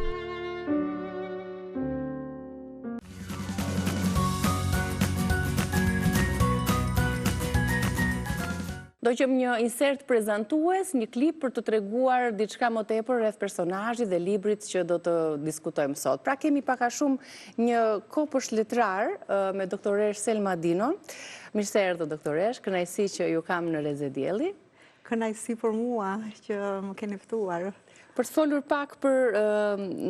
Do qëm një insert prezantues, një klip për të treguar diçka më tepër rreth personazhit dhe librit që do të diskutojmë sot. Pra kemi pak a shumë një kopësht letrar me doktoresh Selma Dino. Mirë se erdhë doktoresh, kënaqësi që ju kam në Reze Dielli. Kënaqësi për mua që më keni ftuar. Për të folur pak për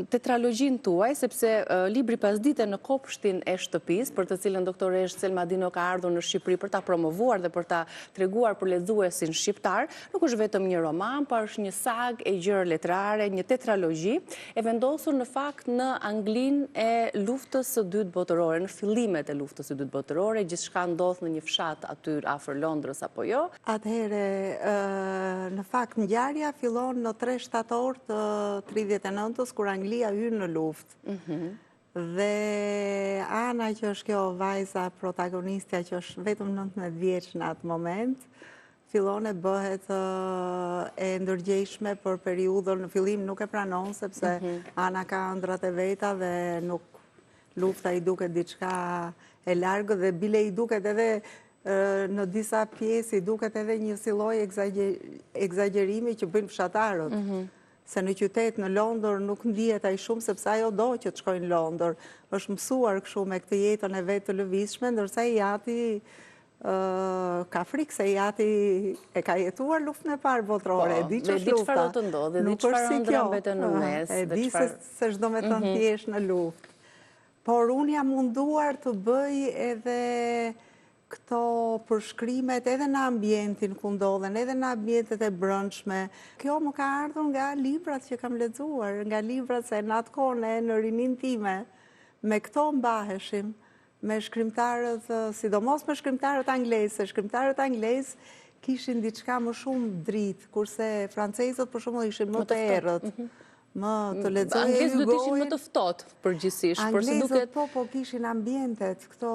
tetralogjinë tuaj, sepse libri Pasdite në kopshtin e shtëpisë, për të cilën doktoresh Selma Dino ka ardhur në Shqipëri për ta promovuar dhe për ta treguar për lexuesin shqiptar, nuk është vetëm një roman, por është një sagë e gjerë letrare, një tetralogji e vendosur në fakt në Anglinë e luftës së dytë botërore, në fillimet e luftës së dytë botërore, gjithçka ndodh në një fshat aty afër Londrës apo jo? Atëherë, në fakt ngjarja fillon në 3 shtator të 39-ës, kur Anglia hyn në luftë. Dhe Ana, që është kjo vajza protagonistja, që është vetëm 19 vjeç në atë moment, fillon e bëhet e ndërgjegjshme për periudhën. Në fillim nuk e pranon, sepse Ana ka ëndrat e veta dhe nuk lufta i duket diçka e largët dhe bile i duket edhe në disa pjesë i duket edhe një lloj egzagjerimi që bëjnë fshatarët. Se në qytet, në Londër, nuk ndihet ai shumë, sepse ajo do që të shkojnë në Londër. Është mësuar kështu me këtë jetën e vetë të lëvizshme, ndërsa i jati ka frikë, se i jati e ka jetuar luftën e parë botërore. E di që është lufta. Çfarë do të ndodhi, di çfarë ëndra mbeten në mes. E di se çdo me të thjesht në luftë. Por unë jam munduar të bëj edhe këto përshkrimet edhe në ambientin ku ndodhen, edhe në ambientet e brendshme. Kjo më ka ardhur nga librat që kam lexuar, nga librat se në atë kohë në rinin time, me këto mbaheshim, me shkrimtarët, sidomos me shkrimtarët anglezë, se shkrimtarët anglezë kishin diçka më shumë dritë, kurse francezët për shembull ishin më të errët. Më të lexojë. Anglezët do të ishin më të ftohtë përgjithsisht, por se duket po kishin ambientet, këto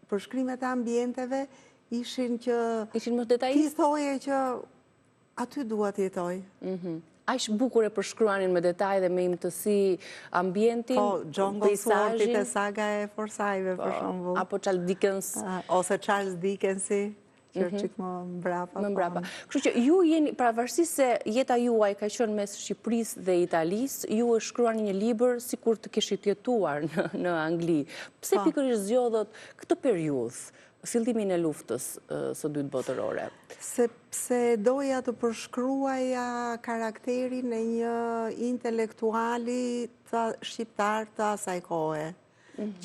përshkrimet e ambienteve ishin që... Ishin më detajist? Ti thoje që aty dua të jetoj. Aq bukur e përshkruanin me detaj dhe me imtësi ambientin, Po, Jungle Swortit peizazhin. e saga e Forsythve, për shembull. Apo Charles Dickens. Ose Charles Dickensi, që çik më mbrapa. Më mbrapa. Kështu që ju jeni, pavarësisht se jeta juaj ka qenë mes Shqipërisë dhe Italisë, ju e shkruani një libër sikur të kishit jetuar në Angli. Pse pikërisht zgjodhët këtë periudhë, fillimin e luftës së dytë botërore? Sepse doja të përshkruaja karakterin e një intelektuali shqiptar të asaj kohe,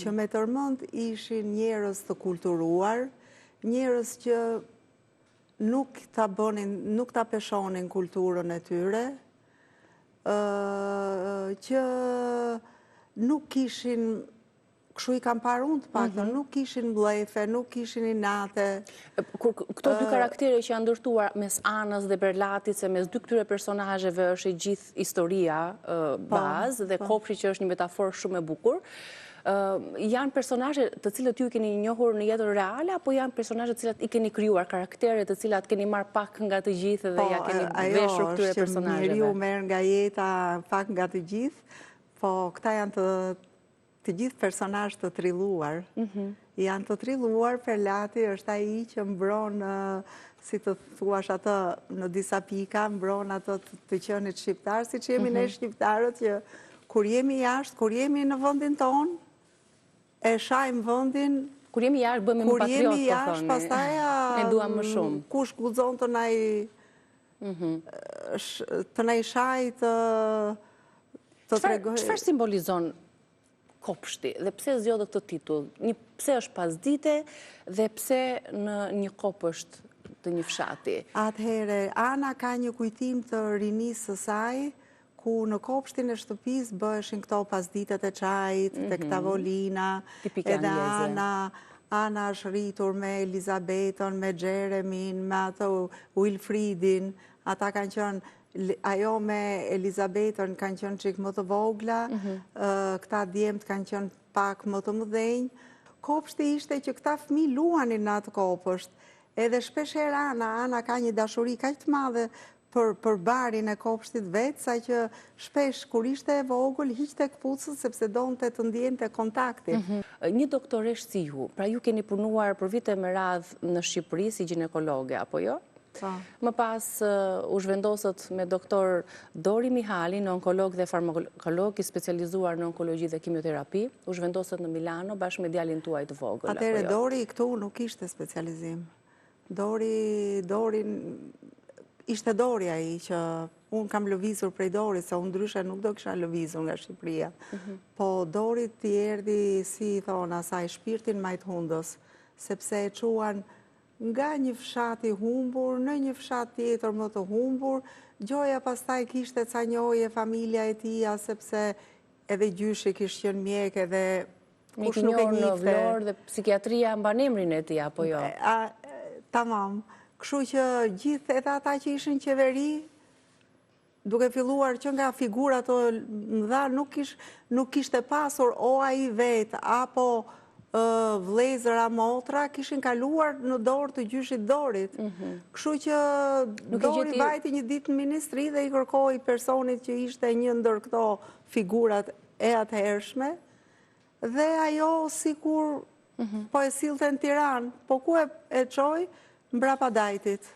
që me tërmend ishin njerëz të kulturuar, njerëz që nuk ta peshonin kulturën e tyre, që nuk kishin, kështu i kam parë unë të paktën, nuk kishin mblefe, nuk kishin inate. Këto dy karaktere që janë ndërtuar mes Anës dhe Berlatit, se mes dy këtyre personazheve është e gjithë historia bazë dhe Kopshi që është një metaforë shumë e bukur. Janë personazhe të cilët ju i keni njohur në jetën reale, apo janë personazhe të cilat i keni krijuar, karaktere të cilat keni marrë pak nga të gjithë dhe ja keni veshur këtyre personazheve? Njeriu merr nga jeta pak nga të gjithë, po këta janë të gjithë personazh të trilluar. Janë të trilluar, Berlati është ai që mbron, si të thuash atë, në disa pika, mbron ato të qenit shqiptar, siç jemi ne shqiptarët, që kur jemi jashtë, kur jemi në vendin ton, e shajmë vendin. Kur jemi jashtë, bëhemi më patriot, kur jemi jashtë, pastaj e duam më shumë. Kush guxon të na i shaj të tregoj. Çfarë simbolizon Kopshti dhe pse zgjodhët këtë titull? Pse është pasdite dhe pse në një kopësht të një fshati? Atëherë, Ana ka një kujtim të rinisë së saj, ku në kopshtin e shtëpisë bëheshin këto pasditet e çajit, tek tavolina, edhe Ana është rritur me Elizabetën, me Jeremin, me ato Wilfridin, ata kanë qenë, ajo me Elizabetën kanë qenë çik më të vogla, këta djemtë kanë qenë pak më të mëdhenj. Kopshti ishte që këta fëmijë luanin në atë kopësht, edhe shpeshherë Ana ka një dashuri kaq të madhe për barin e kopshtit vetë, sa që shpesh kur ishte e vogël hiqte këpucët sepse donte të ndjente kontaktin. Një doktoresh si ju, pra ju keni punuar për vite me radhë në Shqipëri si ginekologe, apo jo? Më pas u zhvendosët me doktor Dori Mihali, në onkolog dhe farmakolog i specializuar në onkologji dhe kimioterapi, u zhvendosët në Milano bashkë me djalin tuaj të vogël. Atëherë Dori këtu nuk ishte specializim. Dori ishte Dori ai që unë kam lëvizur prej Dorit, se unë ndryshe nuk do kisha lëvizur nga Shqipëria. Po Dori t'i erdhi, si i thonë asaj, shpirtin majt hundës, sepse e quan nga një fshat i humbur, në një fshat tjetër më të humbur, gjoja pastaj kishte ca njohje familja e tia, sepse edhe gjyshi kishte qenë mjek, edhe kush nuk e njihte. Në Vlorë dhe psikiatria mban emrin e tij, apo jo? Tamam. Kështu që gjithë edhe ata që ishin qeveri, duke filluar që nga figurat të mëdha, nuk kishte pasur o ai vet, apo vlezëra motra kishin kaluar në dorë të gjyshit Dorit. Kështu që Dori vajti një ditë në ministri dhe i kërkoi personit që ishte një ndër këto figurat e atëhershme, dhe ajo sikur po e sillte në Tiranë, po ku e çoi? Mbrapa Dajtit.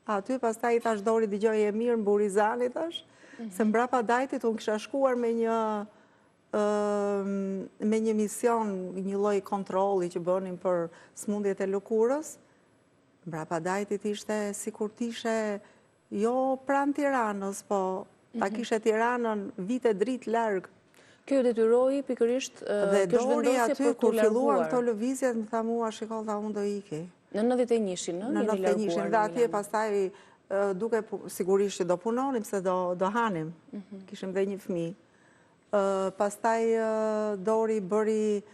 Aty pastaj i thash Dori, dëgjoj, e mirë në Burizani, thash, se mbrapa Dajtit unë kisha shkuar me një mision, një lloj kontrolli që bënin për smundjet e lëkurës. Mbrapa Dajtit ishte sikur t'ishe jo pranë Tiranës, po ta kishe Tiranën vite dritë larg. Kjo detyroi pikërisht dhe Dori aty kur filluan këto lëvizjet më tha mua, shiko, tha, unë do ikej. Në 91-shin, në 91-shin, dhe atje pastaj duke sigurisht që do punonim se do hanim. Kishim dhe një fëmijë. Pastaj Dori bëri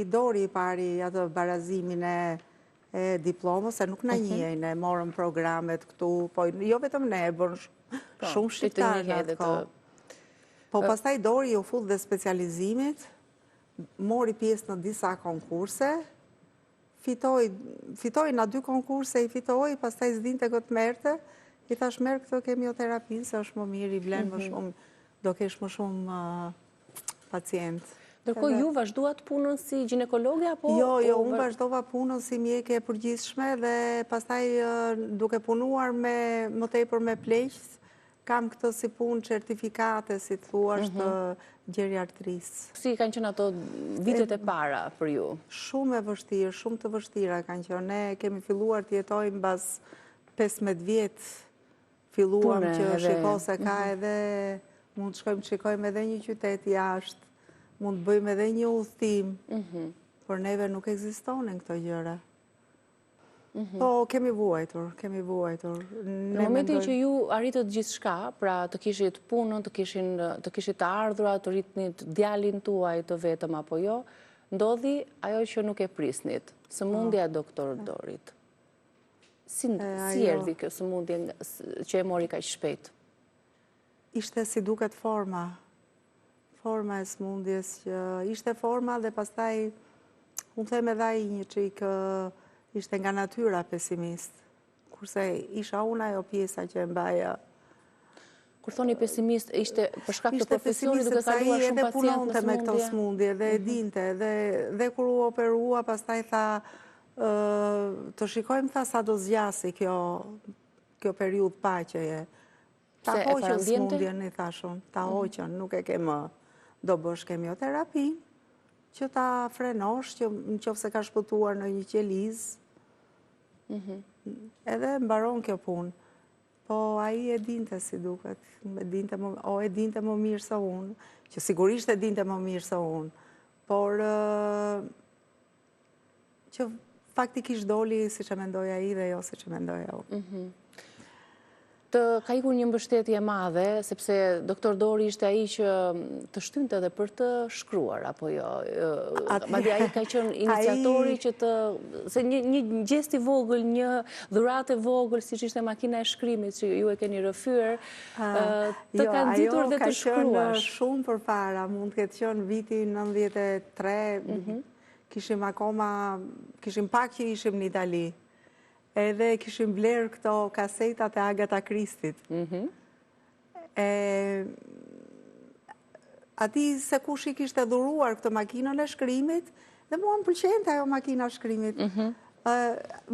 Dori i pari atë barazimin e diplomës, se nuk na njihej, ne morëm programet këtu, po jo vetëm ne, bën shumë shqiptarë në atë kohë. Po pastaj Dori u fut dhe specializimit, mori pjesë në disa konkurse, fitoj në 2 konkurse, i fitoj, pastaj s'dinte këtë merte, i thash merë këtë kemioterapinë, se është më mirë, i blenë më shumë, do kesh më shumë pacient. Ndërkohë ju vazhduat punën si ginekologe apo? Jo, unë vazhdova punën si mjeke e përgjithshme dhe pastaj duke punuar më tepër me pleqës, kam këtë si punë certifikate, si të thuash, të gjeriatrisë. Si kanë qenë ato vitet e para për ju? Shumë e vështirë, shumë të vështira kanë qenë. Ne kemi filluar të jetojmë bas 15 vjetë, filluam që shiko se ka edhe, mund të shkojmë të shikojmë edhe një qytet jashtë, mund të bëjmë edhe një udhëtim, por neve nuk ekzistonin këto gjëra. Po, kemi vuajtur. Në momentin që ju arritët gjithçka, pra të kishit punën, të kishit të ardhura, të rritnit djalin tuaj të vetëm apo jo, ndodhi ajo që nuk e prisnit, sëmundja e doktor Dorit. Si erdhi kjo sëmundje që e mori kaq shpejt? Ishte si duket forma e sëmundjes, që ishte forma dhe pastaj, unë them edhe ai një çik ishte nga natyra pesimist, kurse isha unë ajo pjesa që e mbaja. Kur thoni pesimist, ishte për shkak të profesionit duke kaluar shumë pacient në sëmundje? Edhe punonte me këto sëmundje dhe e dinte, dhe kur u operua, pastaj tha, të shikojmë, tha, sa do zgjasi kjo periudhë paqeje. Ta hoqën sëmundjen, i thashun, ta hoqën, nuk e ke më. Do bësh kemioterapi, që ta frenosh, që në qoftë se ka shpëtuar në një qeliz, edhe mbaron kjo punë. Po ai e dinte si duket, e dinte më mirë se unë, që sigurisht e dinte më mirë se unë, por që faktikisht doli si që mendoj ai dhe jo si që mendoj unë. Të ka ikur një mbështetje madhe, sepse doktor Dori ishte ai që të shtynte edhe për të shkruar, apo jo? Madje ai ka qenë iniciatori që se një gjest i vogël, një dhuratë e vogël, siç ishte makina e shkrimit që ju e keni rrëfyer, të ka nxitur dhe të shkruash. Jo, ajo ka qenë shumë përpara, mund të ketë qenë viti 93, kishim pak që ishim në Itali. Edhe kishim blerë këto kasetat e Agatha Christit. Ati se kush i kishte dhuruar këtë makinën e shkrimit, dhe mua më pëlqente ajo makina e shkrimit.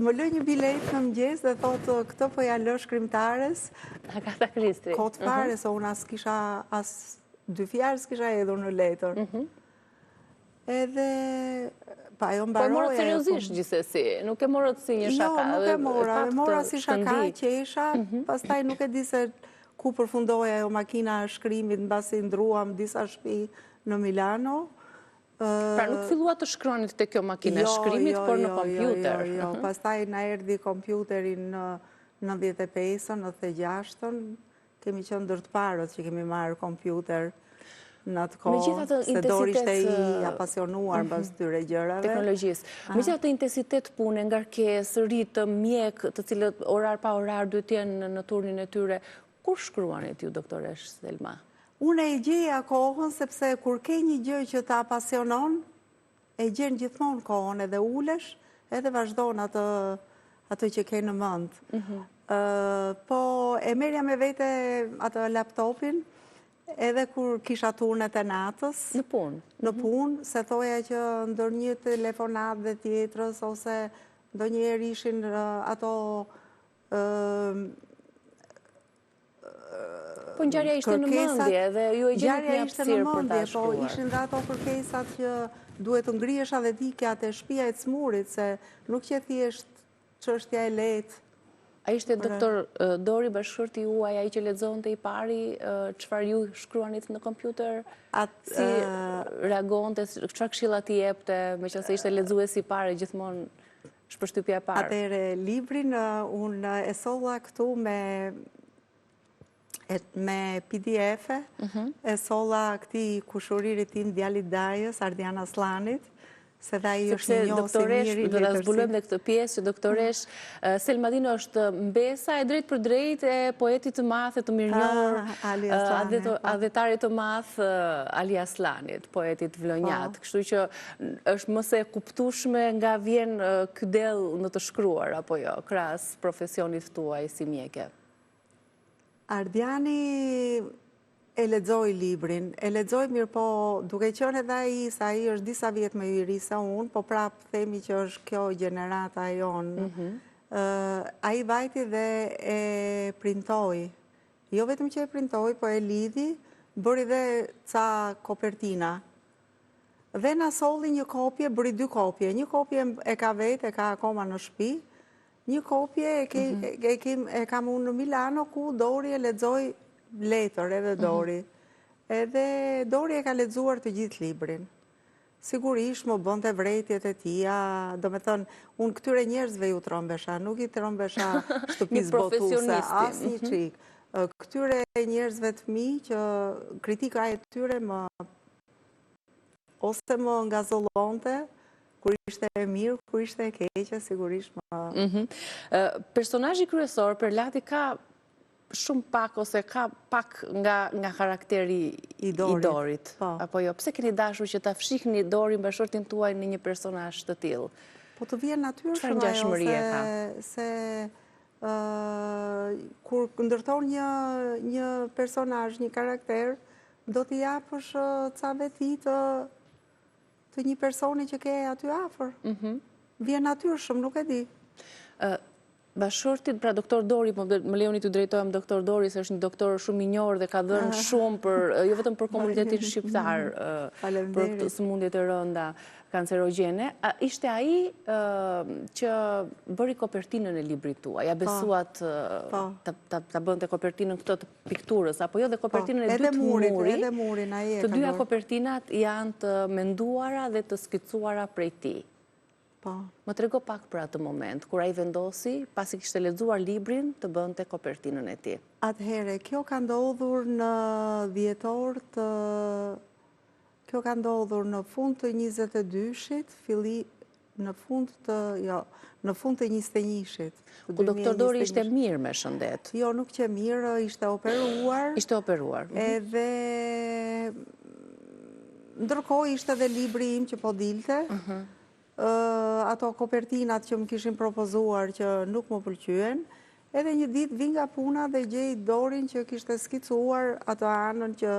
Më lë një bilet në mëngjes dhe thotë, këtë po ja lë shkrimtares. Agatha Christi. Kot fare, se unë as 2 fjalë s'kisha hedhur në letër. Edhe pa jo mbaroja. Po e morët seriozisht gjithsesi, nuk e morët si një shaka. Jo, nuk e mora, e mora si shaka, qesha, pastaj nuk e di se ku përfundoja jo makina e shkrimit, mbasi ndruam disa shtëpi në Milano. Pra nuk fillua të shkronit të kjo makina e shkrimit, por në kompjuter. Jo, pastaj na erdhi kompjuterin në 95-ën, 96-ën, kemi qenë ndër të parët që kemi marrë kompjuter në atë kohë, se Dori ishte i apasionuar pas këtyre gjërave. Teknologjisë. Me që atë intensitet pune, ngarkesë, ritëm, mjek, të cilët orar pa orar duhet jenë në turnin e tyre, kur shkruanit ju, doktoresh Selma? Unë e gjeja kohën, sepse kur ke një gjë që të apasionon, e gjen gjithmonë kohën, edhe ulesh, edhe vazhdon atë që ke në mend. Po e merja me vete atë laptopin, edhe kur kisha turnet e natës. Në punë? Në punë, se thoja që ndër një telefonat dhe tjetrës, ose do njerë ishin ato... Po ngjarja ishte në mendje dhe ju e gjenit një hapësirë për ta shkruar. Po ishin dhe ato kërkesat që duhet të ngrihesh dhe dikja të shtëpia e Cmurit, se nuk që thjesht çështja e lehtë. A ishte doktor Dori bashkëshorti juaj, ai që lexonte i pari, çfarë ju shkruanit në kompjuter? Si reagonte, çfarë këshilla t'i jepte, meqense ishte lexuesi i parë gjithmonë shpërshtypja e parë? Atëherë librin unë e solla këtu me PDF-e, e solla këtij kushuririt tim djalit Dajës, Ardian Aslanit, se dhe ai është një njohës i mirë i do ta zbulojmë dhe këtë pjesë që doktoresh Selma Dino është mbesa e drejt për drejt e poetit të madh të mirënjohur adhetarit të madh Ali Aslanit, poetit vlonjat. Kështu që është më se kuptueshme nga vjen ky dell në të shkruar apo jo, krahas profesionit tuaj si mjeke. Ardiani e lexoi librin, e lexoi mirë po duke qenë edhe ai, sa ai është disa vjet më i ri se unë, po prap themi që është kjo gjenerata jonë. Ai vajti dhe e printoi. Jo vetëm që e printoi, po e lidhi, bëri dhe ca kopertina. Dhe na solli një kopje, bëri 2 kopje. Një kopje e ka vetë, e ka akoma në shtëpi. Një kopje e kam unë në Milano, ku Dori e lexoi letër edhe Dori. Edhe Dori e ka lexuar të gjithë librin. Sigurisht më bënte vërejtjet e tia, do me thënë, unë këtyre njerëzve ju trombesha, nuk i trombesha shtëpis botuese, as një qik. Këtyre njerëzve të mi që kritika e tyre ose më ngazollonte, kur ishte e mirë, kur ishte e keqe, sigurisht më... Personazhi kryesor, Perlati, ka shumë pak ose ka pak nga karakteri i Dorit. Apo jo, pse keni dashur që ta fshihni Dorin bashortin tuaj në një personazh të tillë? Po të vjen natyrshëm ajo se kur ndërton një personazh, një karakter, do t'i japësh ca veti të një personi që ke aty afër. Vjen natyrshëm, nuk e di. Bashortit, pra doktor Dori, më lejoni të drejtojmë doktor Dori, se është një doktor shumë i njohur dhe ka dhënë shumë për, jo vetëm për komunitetin shqiptar, për këtë sëmundjet e rënda kancerogjene. Ishte ai që bëri kopertinën e librit tuaj, ja besuat ta bënte kopertinën këtë të pikturës, apo jo, dhe kopertinën e dytë muri. Të dyja kopertinat janë të menduara dhe të skicuara prej tij. Më trego pak për atë moment, kur ai vendosi, pasi kishte lexuar librin, të bënte kopertinën e tij. Atëherë, kjo ka ndodhur në dhjetor të... Kjo ka ndodhur në fund të 22-shit, në fund të 21-shit. Ku doktor Dori ishte mirë me shëndet? Jo, nuk që mirë, ishte operuar. Ishte operuar. Edhe... Ndërkohë ishte dhe libri im që po dilte. Ato kopertinat që më kishin propozuar që nuk më pëlqyen, edhe një ditë vi nga puna dhe gjej Dorin që kishte skicuar ato anën që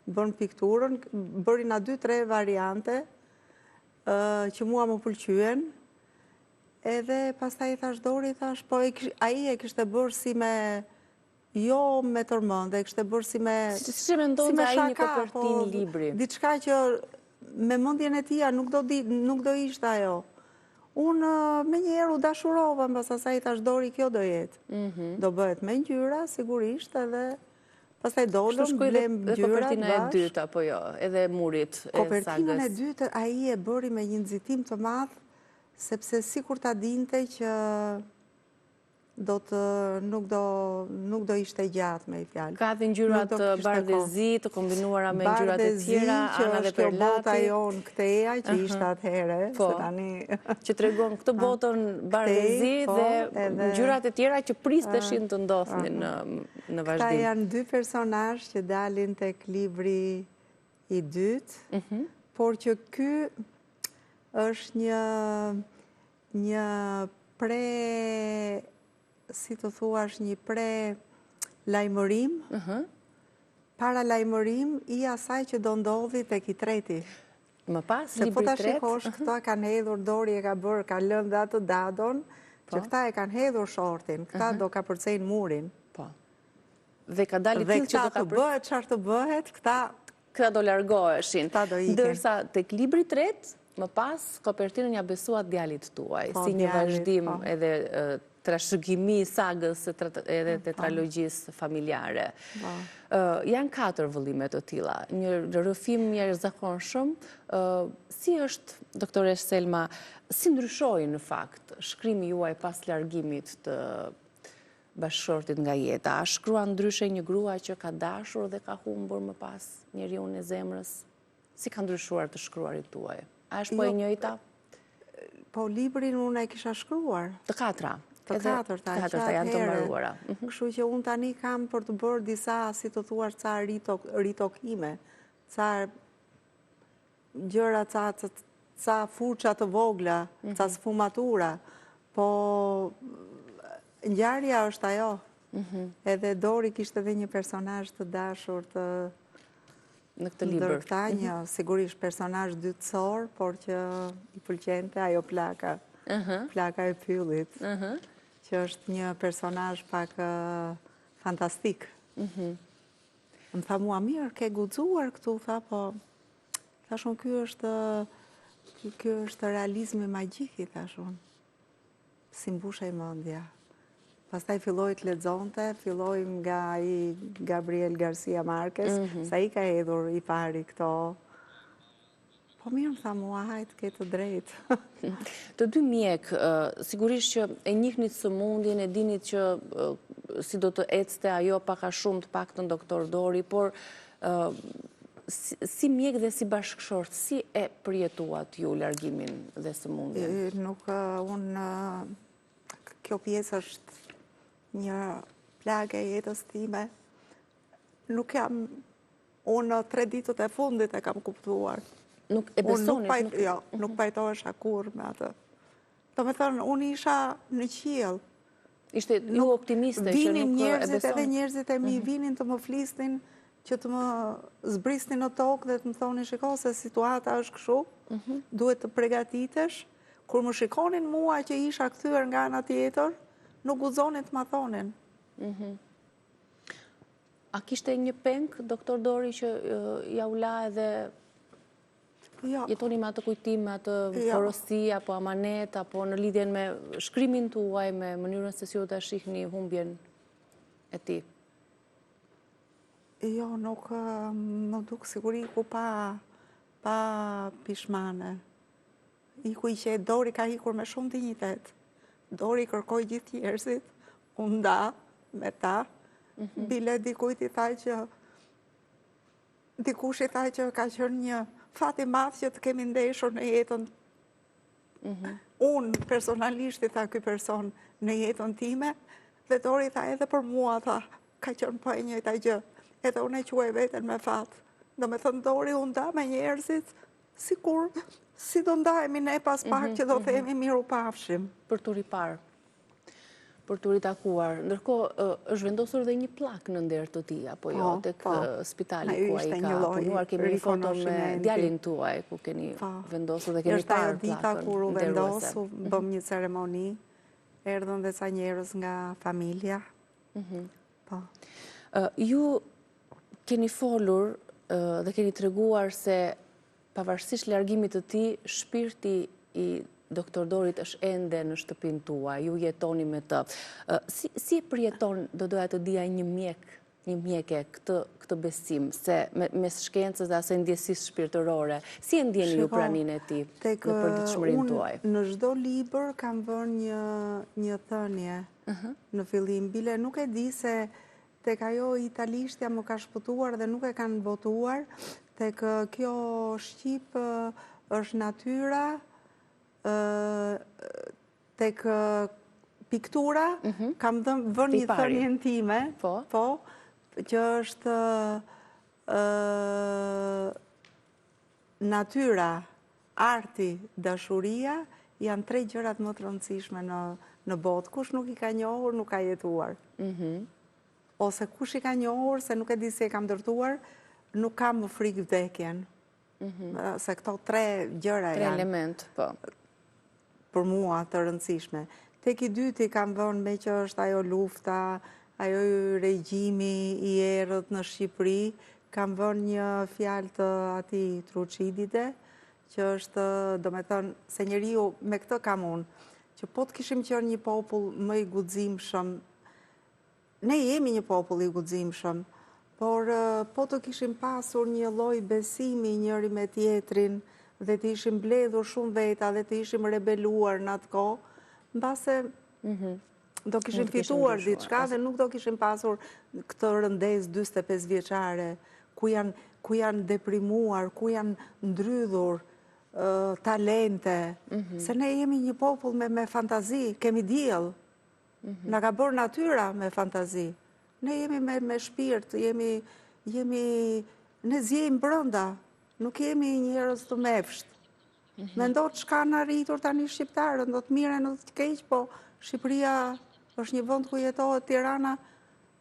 bën pikturën, bëri na 2-3 variante që mua më pëlqyen, edhe pastaj i thash Dori, thash, po ai e kishte bërë si me, jo me tërmend, e kishte bërë si me shaka, po diçka që me mendjen e tia nuk do ishte ajo. Unë me njerë u dashurova, mbas asaj thash Dori, kjo do jetë. Do bëhet me ngjyra, sigurisht, edhe pastaj dolëm, blem ngjyrat. Kopertina e dytë, apo jo, edhe murit e sagës. Kopertinën e dytë, ai e bëri me një nxitim të madh, sepse sikur ta dinte që nuk do ishte gjatë me i fjalë. Ka dhe ngjyrat bardhezi të kombinuara me ngjyrat e tjera, ana dhe Perlati. Bardhezi, që është kjo bota jonë këteja, që ishte atëhere, se tani... Që tregon këtë botën bardhezi dhe ngjyrat e tjera që pristeshin të ndodhnin në vazhdim. Këta janë 2 personazh që dalin tek libri i dytë, por që ky është një si të thuash, një lajmërim, para lajmërim i asaj që do ndodhi tek i treti. Më pas, libri i tretë? Se po ta shikosh, këta kanë hedhur, Dori e ka bërë, ka lënë dhe atë dadon, që këta e kanë hedhur shortin, këta do ka përcejnë murin. Dhe ka dalë tillë që do ka bëhet, çfarë të bëhet, këta do largoheshin. Ndërsa tek libri i tretë, më pas, kopertinën ja besuat djalit tuaj, si një vazhdim edhe trashëgimi sagës edhe tetralogjisë familjare. Janë 4 vëllime të tilla, një rrëfim jashtëzakonshëm. Si është, doktoresh Selma, si ndryshoi në fakt shkrimi juaj pas largimit të bashkëshortit nga jeta? A shkruan ndryshe një grua që ka dashur dhe ka humbur më pas njeriun e zemrës? Si ka ndryshuar të shkruarit tuaj? A është po e njëjta? Po, librin unë e kisha shkruar. Të katra? Të katërta janë të mbaruara. Kështu që unë tani kam për të bërë disa, si të thuar, ca ritokime, ca gjëra, ca furça të vogla, ca sfumatura, po ngjarja është ajo. Edhe Dori kishte edhe një personazh të dashur të në këtë libër. Ndër këta një sigurisht personazh dytësor, por që i pëlqente ajo plaka. Plaka e pyllit. Që është një personazh pak fantastik. Më tha mua, mirë, ke guxuar këtu, tha, po thashun, ky është realizmi magjik, i thashun. Si mbushej mendja. Pastaj filloi të lexonte, filloi nga ai Gabriel Garcia Marquez, sa i ka hedhur i pari këto. Po mirë, më tha mua, hajtë, ke të drejtë. Të dy mjek, sigurisht që e njihnit sëmundjen, e dinit që si do të ecte ajo paka shumë të pak të doktor Dori, por si mjek dhe si bashkëshort, si e përjetuat ju largimin dhe sëmundjen? Nuk, unë, kjo pjesë është një plagë e jetës time. Nuk jam, unë 3 ditët e fundit e kam kuptuar. Nuk e besonit? Jo, nuk pajtohesha kur me atë. Do me thënë, unë isha në qiell. Ishte ju optimiste që nuk e Vinin njerëzit, beson? edhe njerëzit e mi vinin të më flisnin, që të më zbrisnin në tokë dhe të më thonin, shiko se situata është kështu, duhet të përgatitesh. Kur më shikonin mua që isha kthyer nga ana tjetër, nuk guxonin të ma thonin. A kishte një peng, doktor Dori, që ja u la edhe jetoni me atë kujtim, me atë porosi, apo amanet, apo në lidhjen me shkrimin tuaj, me mënyrën se si u ta shihni humbjen e tij? Jo, nuk më duk siguri ku pa pishmane. Iku i që Dori ka ikur me shumë dinjitet. Dori kërkoj gjithë njerëzit, unë nda me ta, bile dikush i tha që ka qenë një fat i madh që të kemi ndeshur në jetën. Unë personalisht i tha ky person në jetën time, dhe Dori tha edhe për mua, tha, ka qenë po e njëjta gjë, edhe unë e quaj veten me fat. Do me thënë Dori unë nda me njerëzit, sikur si do ndajemi ne pas pak që do themi miru pafshim. Për të riparë, për të ritakuar. Ndërkohë, është vendosur dhe një plak në nder të tij, apo jo, tek spitali ku ai ka punuar. Kemi një foto me djalin tuaj, ku keni vendosur dhe keni parë plakën. Është ajo dita kur u vendosu, bëm një ceremoni, erdhën dhe ca njerëz nga familja. Po. Ju keni folur dhe keni treguar se pavarësisht largimit të tij, shpirti i doktor Dorit është ende në shtëpinë tuaj, ju jetoni me të. Si e përjeton, do doja të dija një mjeke këtë besim, se mes shkencës dhe asaj ndjesisë shpirtërore, si e ndjeni ju praninë e tij në përditshmërinë tuaj? Në çdo libër kam vënë një thënie në fillim, bile nuk e di se tek ajo italishtja më ka shpëtuar dhe nuk e kanë votuar, tek kjo shqip është natyra, tek piktura, kam vënë një thënien time, që është natyra, arti, dashuria, janë 3 gjërat më të rëndësishme në botë. Kush nuk i ka njohur, nuk ka jetuar. Ose kush i ka njohur, se nuk e di se e kam ndërtuar, nuk kam më frikë vdekjen. Se këto 3 gjëra janë. 3 element, po. Për mua të rëndësishme. Tek i dyti kam vënë me që është ajo lufta, ajo regjimi i errët në Shqipëri, kam vënë një fjalë të atij Truçidite, që është, do me thënë, se njeriu me këtë kam unë, që po të kishim qenë një popull më i guximshëm, ne jemi një popull i guximshëm, por po të kishim pasur një lloj besimi njëri me tjetrin, dhe të ishim mbledhur shumë veta dhe të ishim rebeluar në atë kohë, mbase do kishim fituar diçka dhe nuk do kishim pasur këtë rëndesë 45 vjeçare, ku janë deprimuar, ku janë ndrydhur talente, se ne jemi një popull me fantazi, kemi diell, na ka bërë natyra me fantazi. Ne jemi me shpirt, ne zjejmë brënda, nuk jemi njerëz të mefsht. Mendo çka na rritur tani shqiptarët, do të mire, do të keq, po Shqipëria është një vend ku jetohet. Tirana,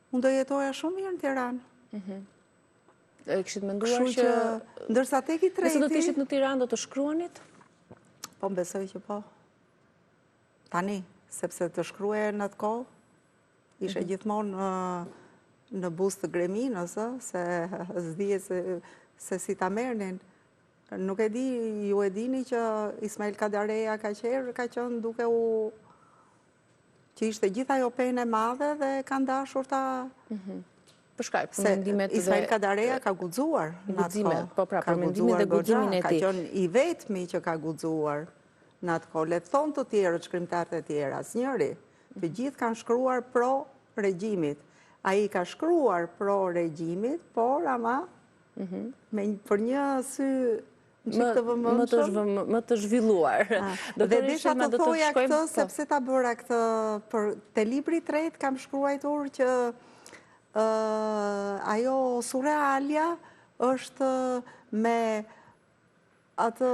unë do jetoja shumë mirë në Tiranë. Kishit menduar që ndërsa tek i treti... Nëse do të ishit në Tiranë, do të shkruanit? Po, besoj që po. Tani, sepse të shkruaj në atë kohë, ishe gjithmonë në buzë të greminës, se s'dihet se si ta merrnin. Nuk e di, ju e dini që Ismail Kadareja ka qenë duke që ishte gjitha ajo penë e madhe dhe kanë dashur ta... Për shkak të mendimet dhe... Ismail Kadareja ka guxuar në atë kohë. Po pra, për mendimin dhe guximin e tij. Ka qenë i vetmi që ka guxuar në atë kohë. Le të thonë të tjerët shkrimtarët e tjerë, asnjëri. Të gjithë kanë shkruar pro regjimit. Ai ka shkruar pro regjimit, por ama për një sy më të zhvilluar. Dhe desha të thoja këtë, sepse ta bëra këtë për te libri i tretë kam shkruar që ajo surrealja është me atë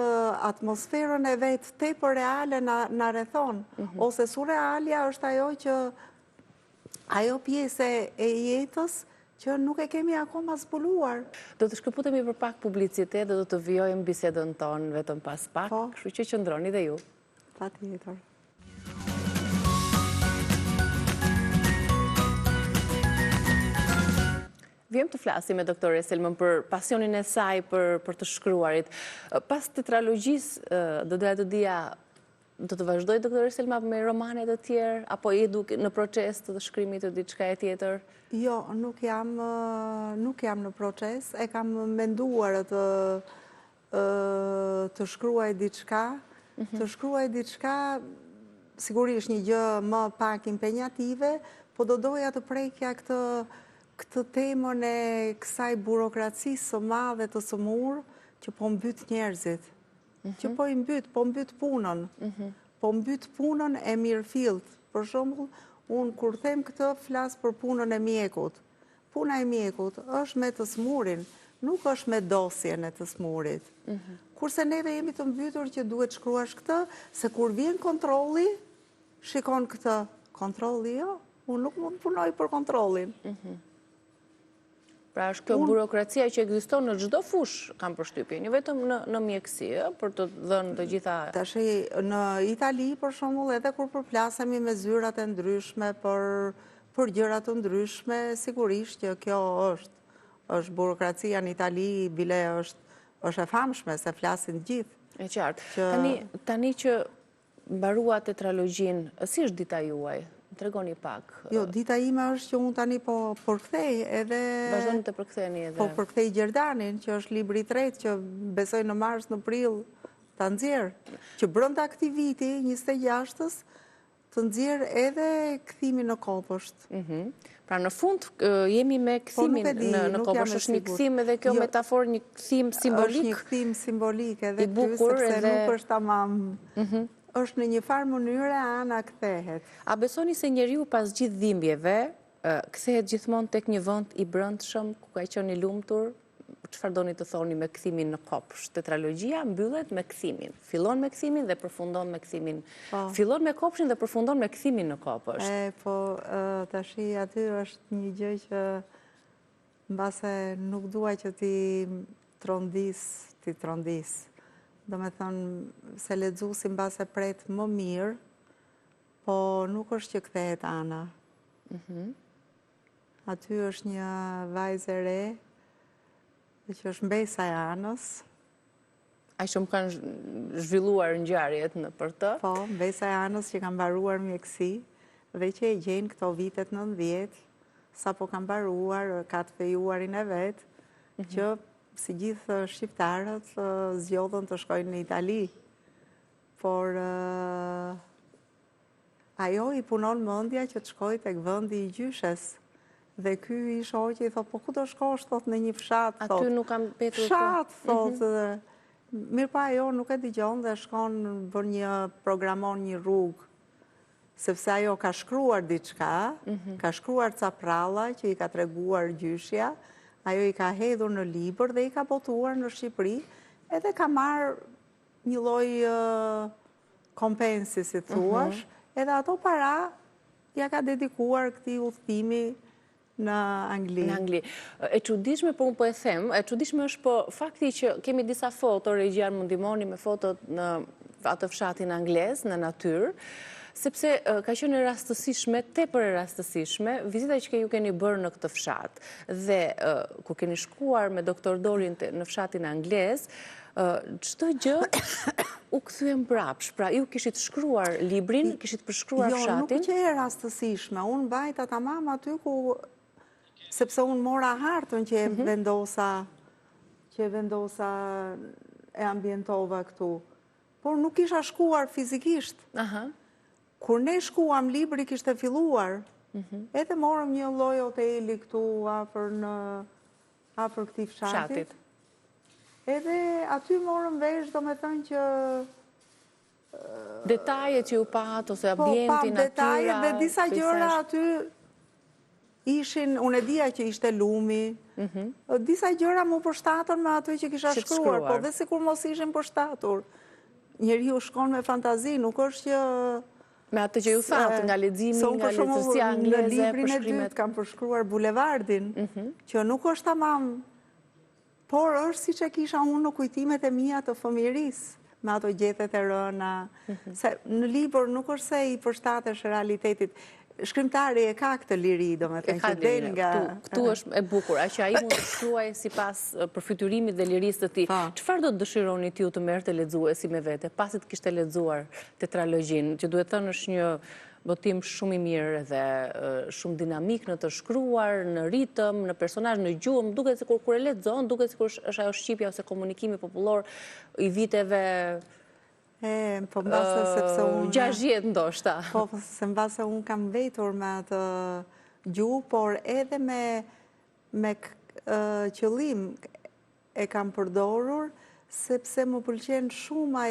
atmosferën e vetë tepër reale na rrethon, ose surrealja është ajo pjesë e jetës që nuk e kemi akoma zbuluar. Do të shkëputemi për pak publicitet dhe do të vijojmë bisedën tonë vetëm pas pak, kështu që qëndroni dhe ju. Patjetër. Vjem të flasim me doktore Selmën për pasionin e saj për të shkruarit. Pas tetralogjisë, do doja të dija, do të vazhdoj doktore Selma me romane të tjerë, apo je në proces të shkrimit të diçka e tjetër? Jo, nuk jam në proces, e kam menduar të shkruaj diçka, sigurisht një gjë më pak impenjative, po do doja të prekja këtë temën e kësaj burokracisë së madhe të sëmurë që po mbyt njerëzit, që po mbyt punën, po mbyt punën e mirëfillt. Për shembull, unë kur them këtë flas për punën e mjekut. Puna e mjekut është me të smurin, nuk është me dosjen e të smurit. Kurse neve jemi të mbytur që duhet shkruash këtë, se kur vjen kontrolli, shikon këtë. Kontrolli jo, unë nuk mund të punoj për kontrollin. Pra është kjo burokracia që ekziston në çdo fushë, kam përshtypjen, jo vetëm në mjekësi, për të dhënë të gjitha... Tash në Itali, për shembull, edhe kur përplasemi me zyrat e ndryshme për gjëra të ndryshme, sigurisht që kjo është burokracia në Itali, bile është e famshme, se flasin gjithë. E qartë. Tani që mbarua tetralogjinë, si është dita juaj? Tregoni pak. Jo, dita ime është që unë tani po përkthej edhe... Vazhdoni të përktheni edhe... Po përkthej Gjerdanin, që është libri i tretë, që besoj në mars, në prill ta nxjerr, që brenda këtij viti, 26-s, të nxjerr edhe kthimin në Kopësht. Pra në fund jemi me kthimin në Kopësht, është një kthim edhe kjo metaforë, një kthim simbolik. Është një kthim simbolik edhe ky, sepse nuk është tamam... është në një farë mënyre ana kthehet. A besoni se njeriu pas gjithë dhimbjeve kthehet gjithmonë tek një vend i brendshëm ku ka qenë i lumtur? Çfarë doni të thoni me kthimin në Kopësht? Tetralogjia mbyllet me kthimin. Fillon me kthimin dhe përfundon me kthimin. Fillon me Kopshin dhe përfundon me kthimin në Kopësht. Po tashi aty është një gjë që mbase nuk dua që ti trondis. Do me thënë, se lexuesi mbase pret më mirë, po nuk është që kthehet ana. Aty është një vajzë e re, që është mbesa e anës. A shumë kanë zhvilluar ngjarjet për të? Po, mbesa e anës që kanë mbaruar mjekësi, dhe që e gjenë këto vitet 90, sa po kanë mbaruar, ka të fejuarin e vetë, që si gjithë shqiptarët zgjodhën të shkojnë në Itali. Por ajo i punon mendja që të shkojë tek vendi i gjyshes. Dhe ky i shoqi i thot, po ku do shkosh, thot, në një fshat, thot. Aty nuk kam petur. Fshat, thot, Mirë pa ajo nuk e dëgjon dhe shkon bën programon një rrugë, sepse ajo ka shkruar diçka, ka shkruar ca pralla që i ka treguar gjyshja, ajo i ka hedhur në libër dhe i ka botuar në Shqipëri, edhe ka marrë një lloj kompensi, si thuash, edhe ato para ja ka dedikuar këtij udhëtimi në Angli. Në Angli. E çuditshme, po unë po e them, e çuditshme është po fakti që kemi disa foto, regjian mund ndihmoni me fotot në atë fshatin anglez, në natyrë, sepse ka qenë e rastësishme, tepër e rastësishme, vizita që ju keni bërë në këtë fshat. Dhe ku keni shkuar me doktor Dorin në fshatin anglez, çdo gjë u kthye mbrapsht. Pra ju kishit shkruar librin, kishit përshkruar fshatin. Jo, nuk që e rastësishme. Unë bajta tamam aty ku, sepse unë mora hartën që e vendosa e ambientova këtu. Por nuk isha shkuar fizikisht. Kur ne shkuam, libri kishte filluar. Edhe morëm një lloj hoteli këtu afër këtij fshatit. Edhe aty morëm vesh, domethënë që detajet që ju pat, ose ambienti, natyra... detajet dhe disa gjëra aty ishin, unë e dija që ishte lumi, disa gjëra mu përshtatën me ato që kisha shkruar, po dhe sikur mos ishin përshtatur. Njeriu shkon me fantazi, nuk është që... Me atë që ju thatë, nga leximi, nga letësia angleze, në librin e dytë kam përshkruar bulevardin, që nuk është tamam, por është si që kisha unë në kujtimet e mia të fëmijërisë, me ato gjethet e rëna. Se në libër nuk është se i përshtatesh realitetit. Shkrimtari e ka këtë liri, domethënë që del nga... Këtu është e bukur, a që ai mund të shkruaj sipas përfytyrimit dhe lirisë të tij. Çfarë do të dëshironi ti të merrte lexuesi me vete, pasi të kishte lexuar tetralogjin, që duhet thënë është një botim shumë i mirë dhe shumë dinamik në të shkruar, në ritëm, në personazh, në gjuhë, duket sikur kur e lexon, duket sikur është ajo shqipja ose komunikimi popullor i viteve po mbase sepse unë... 60 ndoshta. Po, se mbase unë kam vetur me atë gjuhë, por edhe me qëllim e kam përdorur, sepse më pëlqen shumë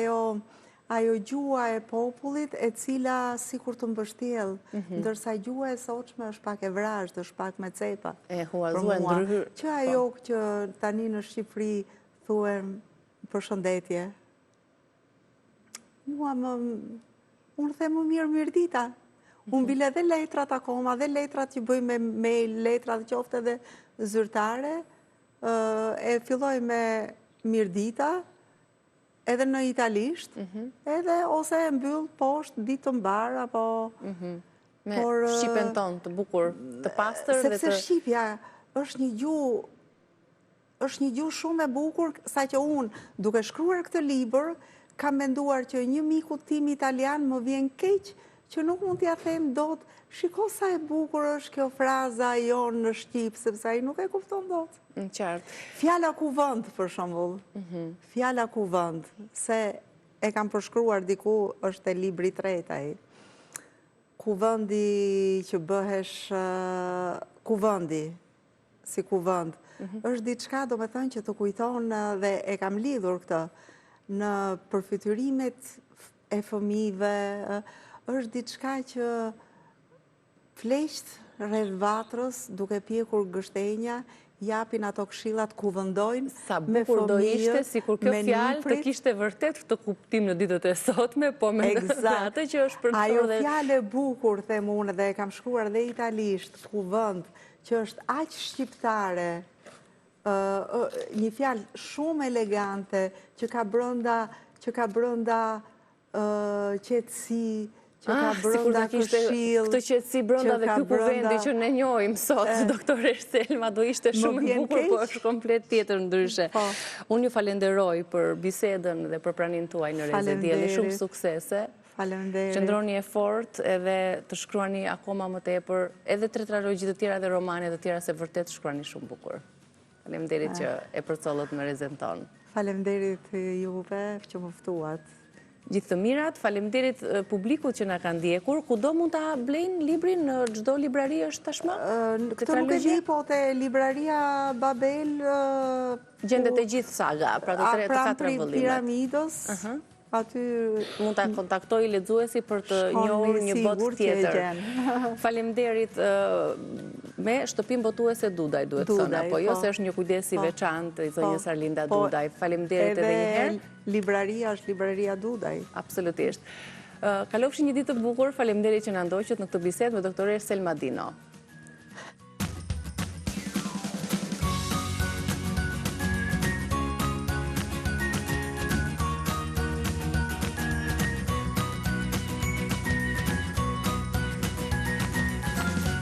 ajo gjuha e popullit e cila sikur të mbështjell, ndërsa gjuha e sotshme është pak e vrazhd, është pak me cepa. E huazuar ndrhyr. Që ajo që tani në Shqipëri thuhen përshëndetje. Unë them më mirë dita. Unë bile dhe letrat akoma, dhe letrat që bëj me mail, letrat qofte dhe zyrtare, e filloj me mirë dita, edhe në italisht, edhe ose e mbyll poshtë ditë të mbar, apo... Me shqipen tonë të bukur, të pastër dhe të... Sepse shqipja është një gjuhë shumë e bukur, sa që unë, duke shkruar këtë libër, kam menduar që një miku tim italian më vjen keq që nuk mund t'ja them dot, shiko sa e bukur është kjo fraza jonë në Shqip, sepse ai nuk e kupton dot. Qartë. Fjala kuvend, për shembull. Fjala kuvend, se e kam përshkruar diku, është e libri i tretë ai. Kuvendi që bëhesh kuvendi, si kuvend, është diçka, domethënë, që të kujton dhe e kam lidhur këtë në përfytyrimet e fëmijëve, është diçka që fleqt rreth vatrës, duke pjekur gështenja, japin ato këshillat ku vendojnë sa bukur do ishte, sikur kjo fjalë të kishte vërtet këtë kuptim në ditët e sotme, po me atë që është për ajo fjalë e bukur, them unë, dhe e kam shkruar dhe italisht, kuvend, që është aq shqiptare, një fjalë shumë elegante, që ka brenda qetësi, që ka brenda këshill. Këtë qetësi brenda dhe ky kuvendi që ne njohim sot, doktore Selma, do ishte shumë i bukur, po është komplet tjetër ndryshe. Unë ju falenderoj për bisedën dhe për praninë tuaj në Reze Dielli, shumë suksese. Faleminderit. Qëndroni e fortë edhe të shkruani akoma më tepër, edhe tetralogji të tjera dhe romane të tjera, se vërtet shkruani shumë bukur. Faleminderit që e përcollët në Rezen tonë. Faleminderit juve që më ftuat. Gjithë të mirat, faleminderit publikut që na ka ndjekur. Kudo mund ta blejnë librin në çdo librari është tashmë? Këtë nuk e di, po te libraria Babel gjendet e gjithë saga, pra të katra vëllimet. Piramidës. Aty mund ta kontaktoj lexuesi për të njohur një botë tjetër. Faleminderit. Me shtëpinë botuese Dudaj, duhet të thënë, apo jo se është një kujdes i veçantë i zonjës Arlinda Dudaj. Faleminderit edhe një herë. Libraria është libraria Dudaj. Absolutisht. Kalofshi një ditë të bukur, faleminderit që na ndoqët në këtë bisedë me doktoresh Selma Dino.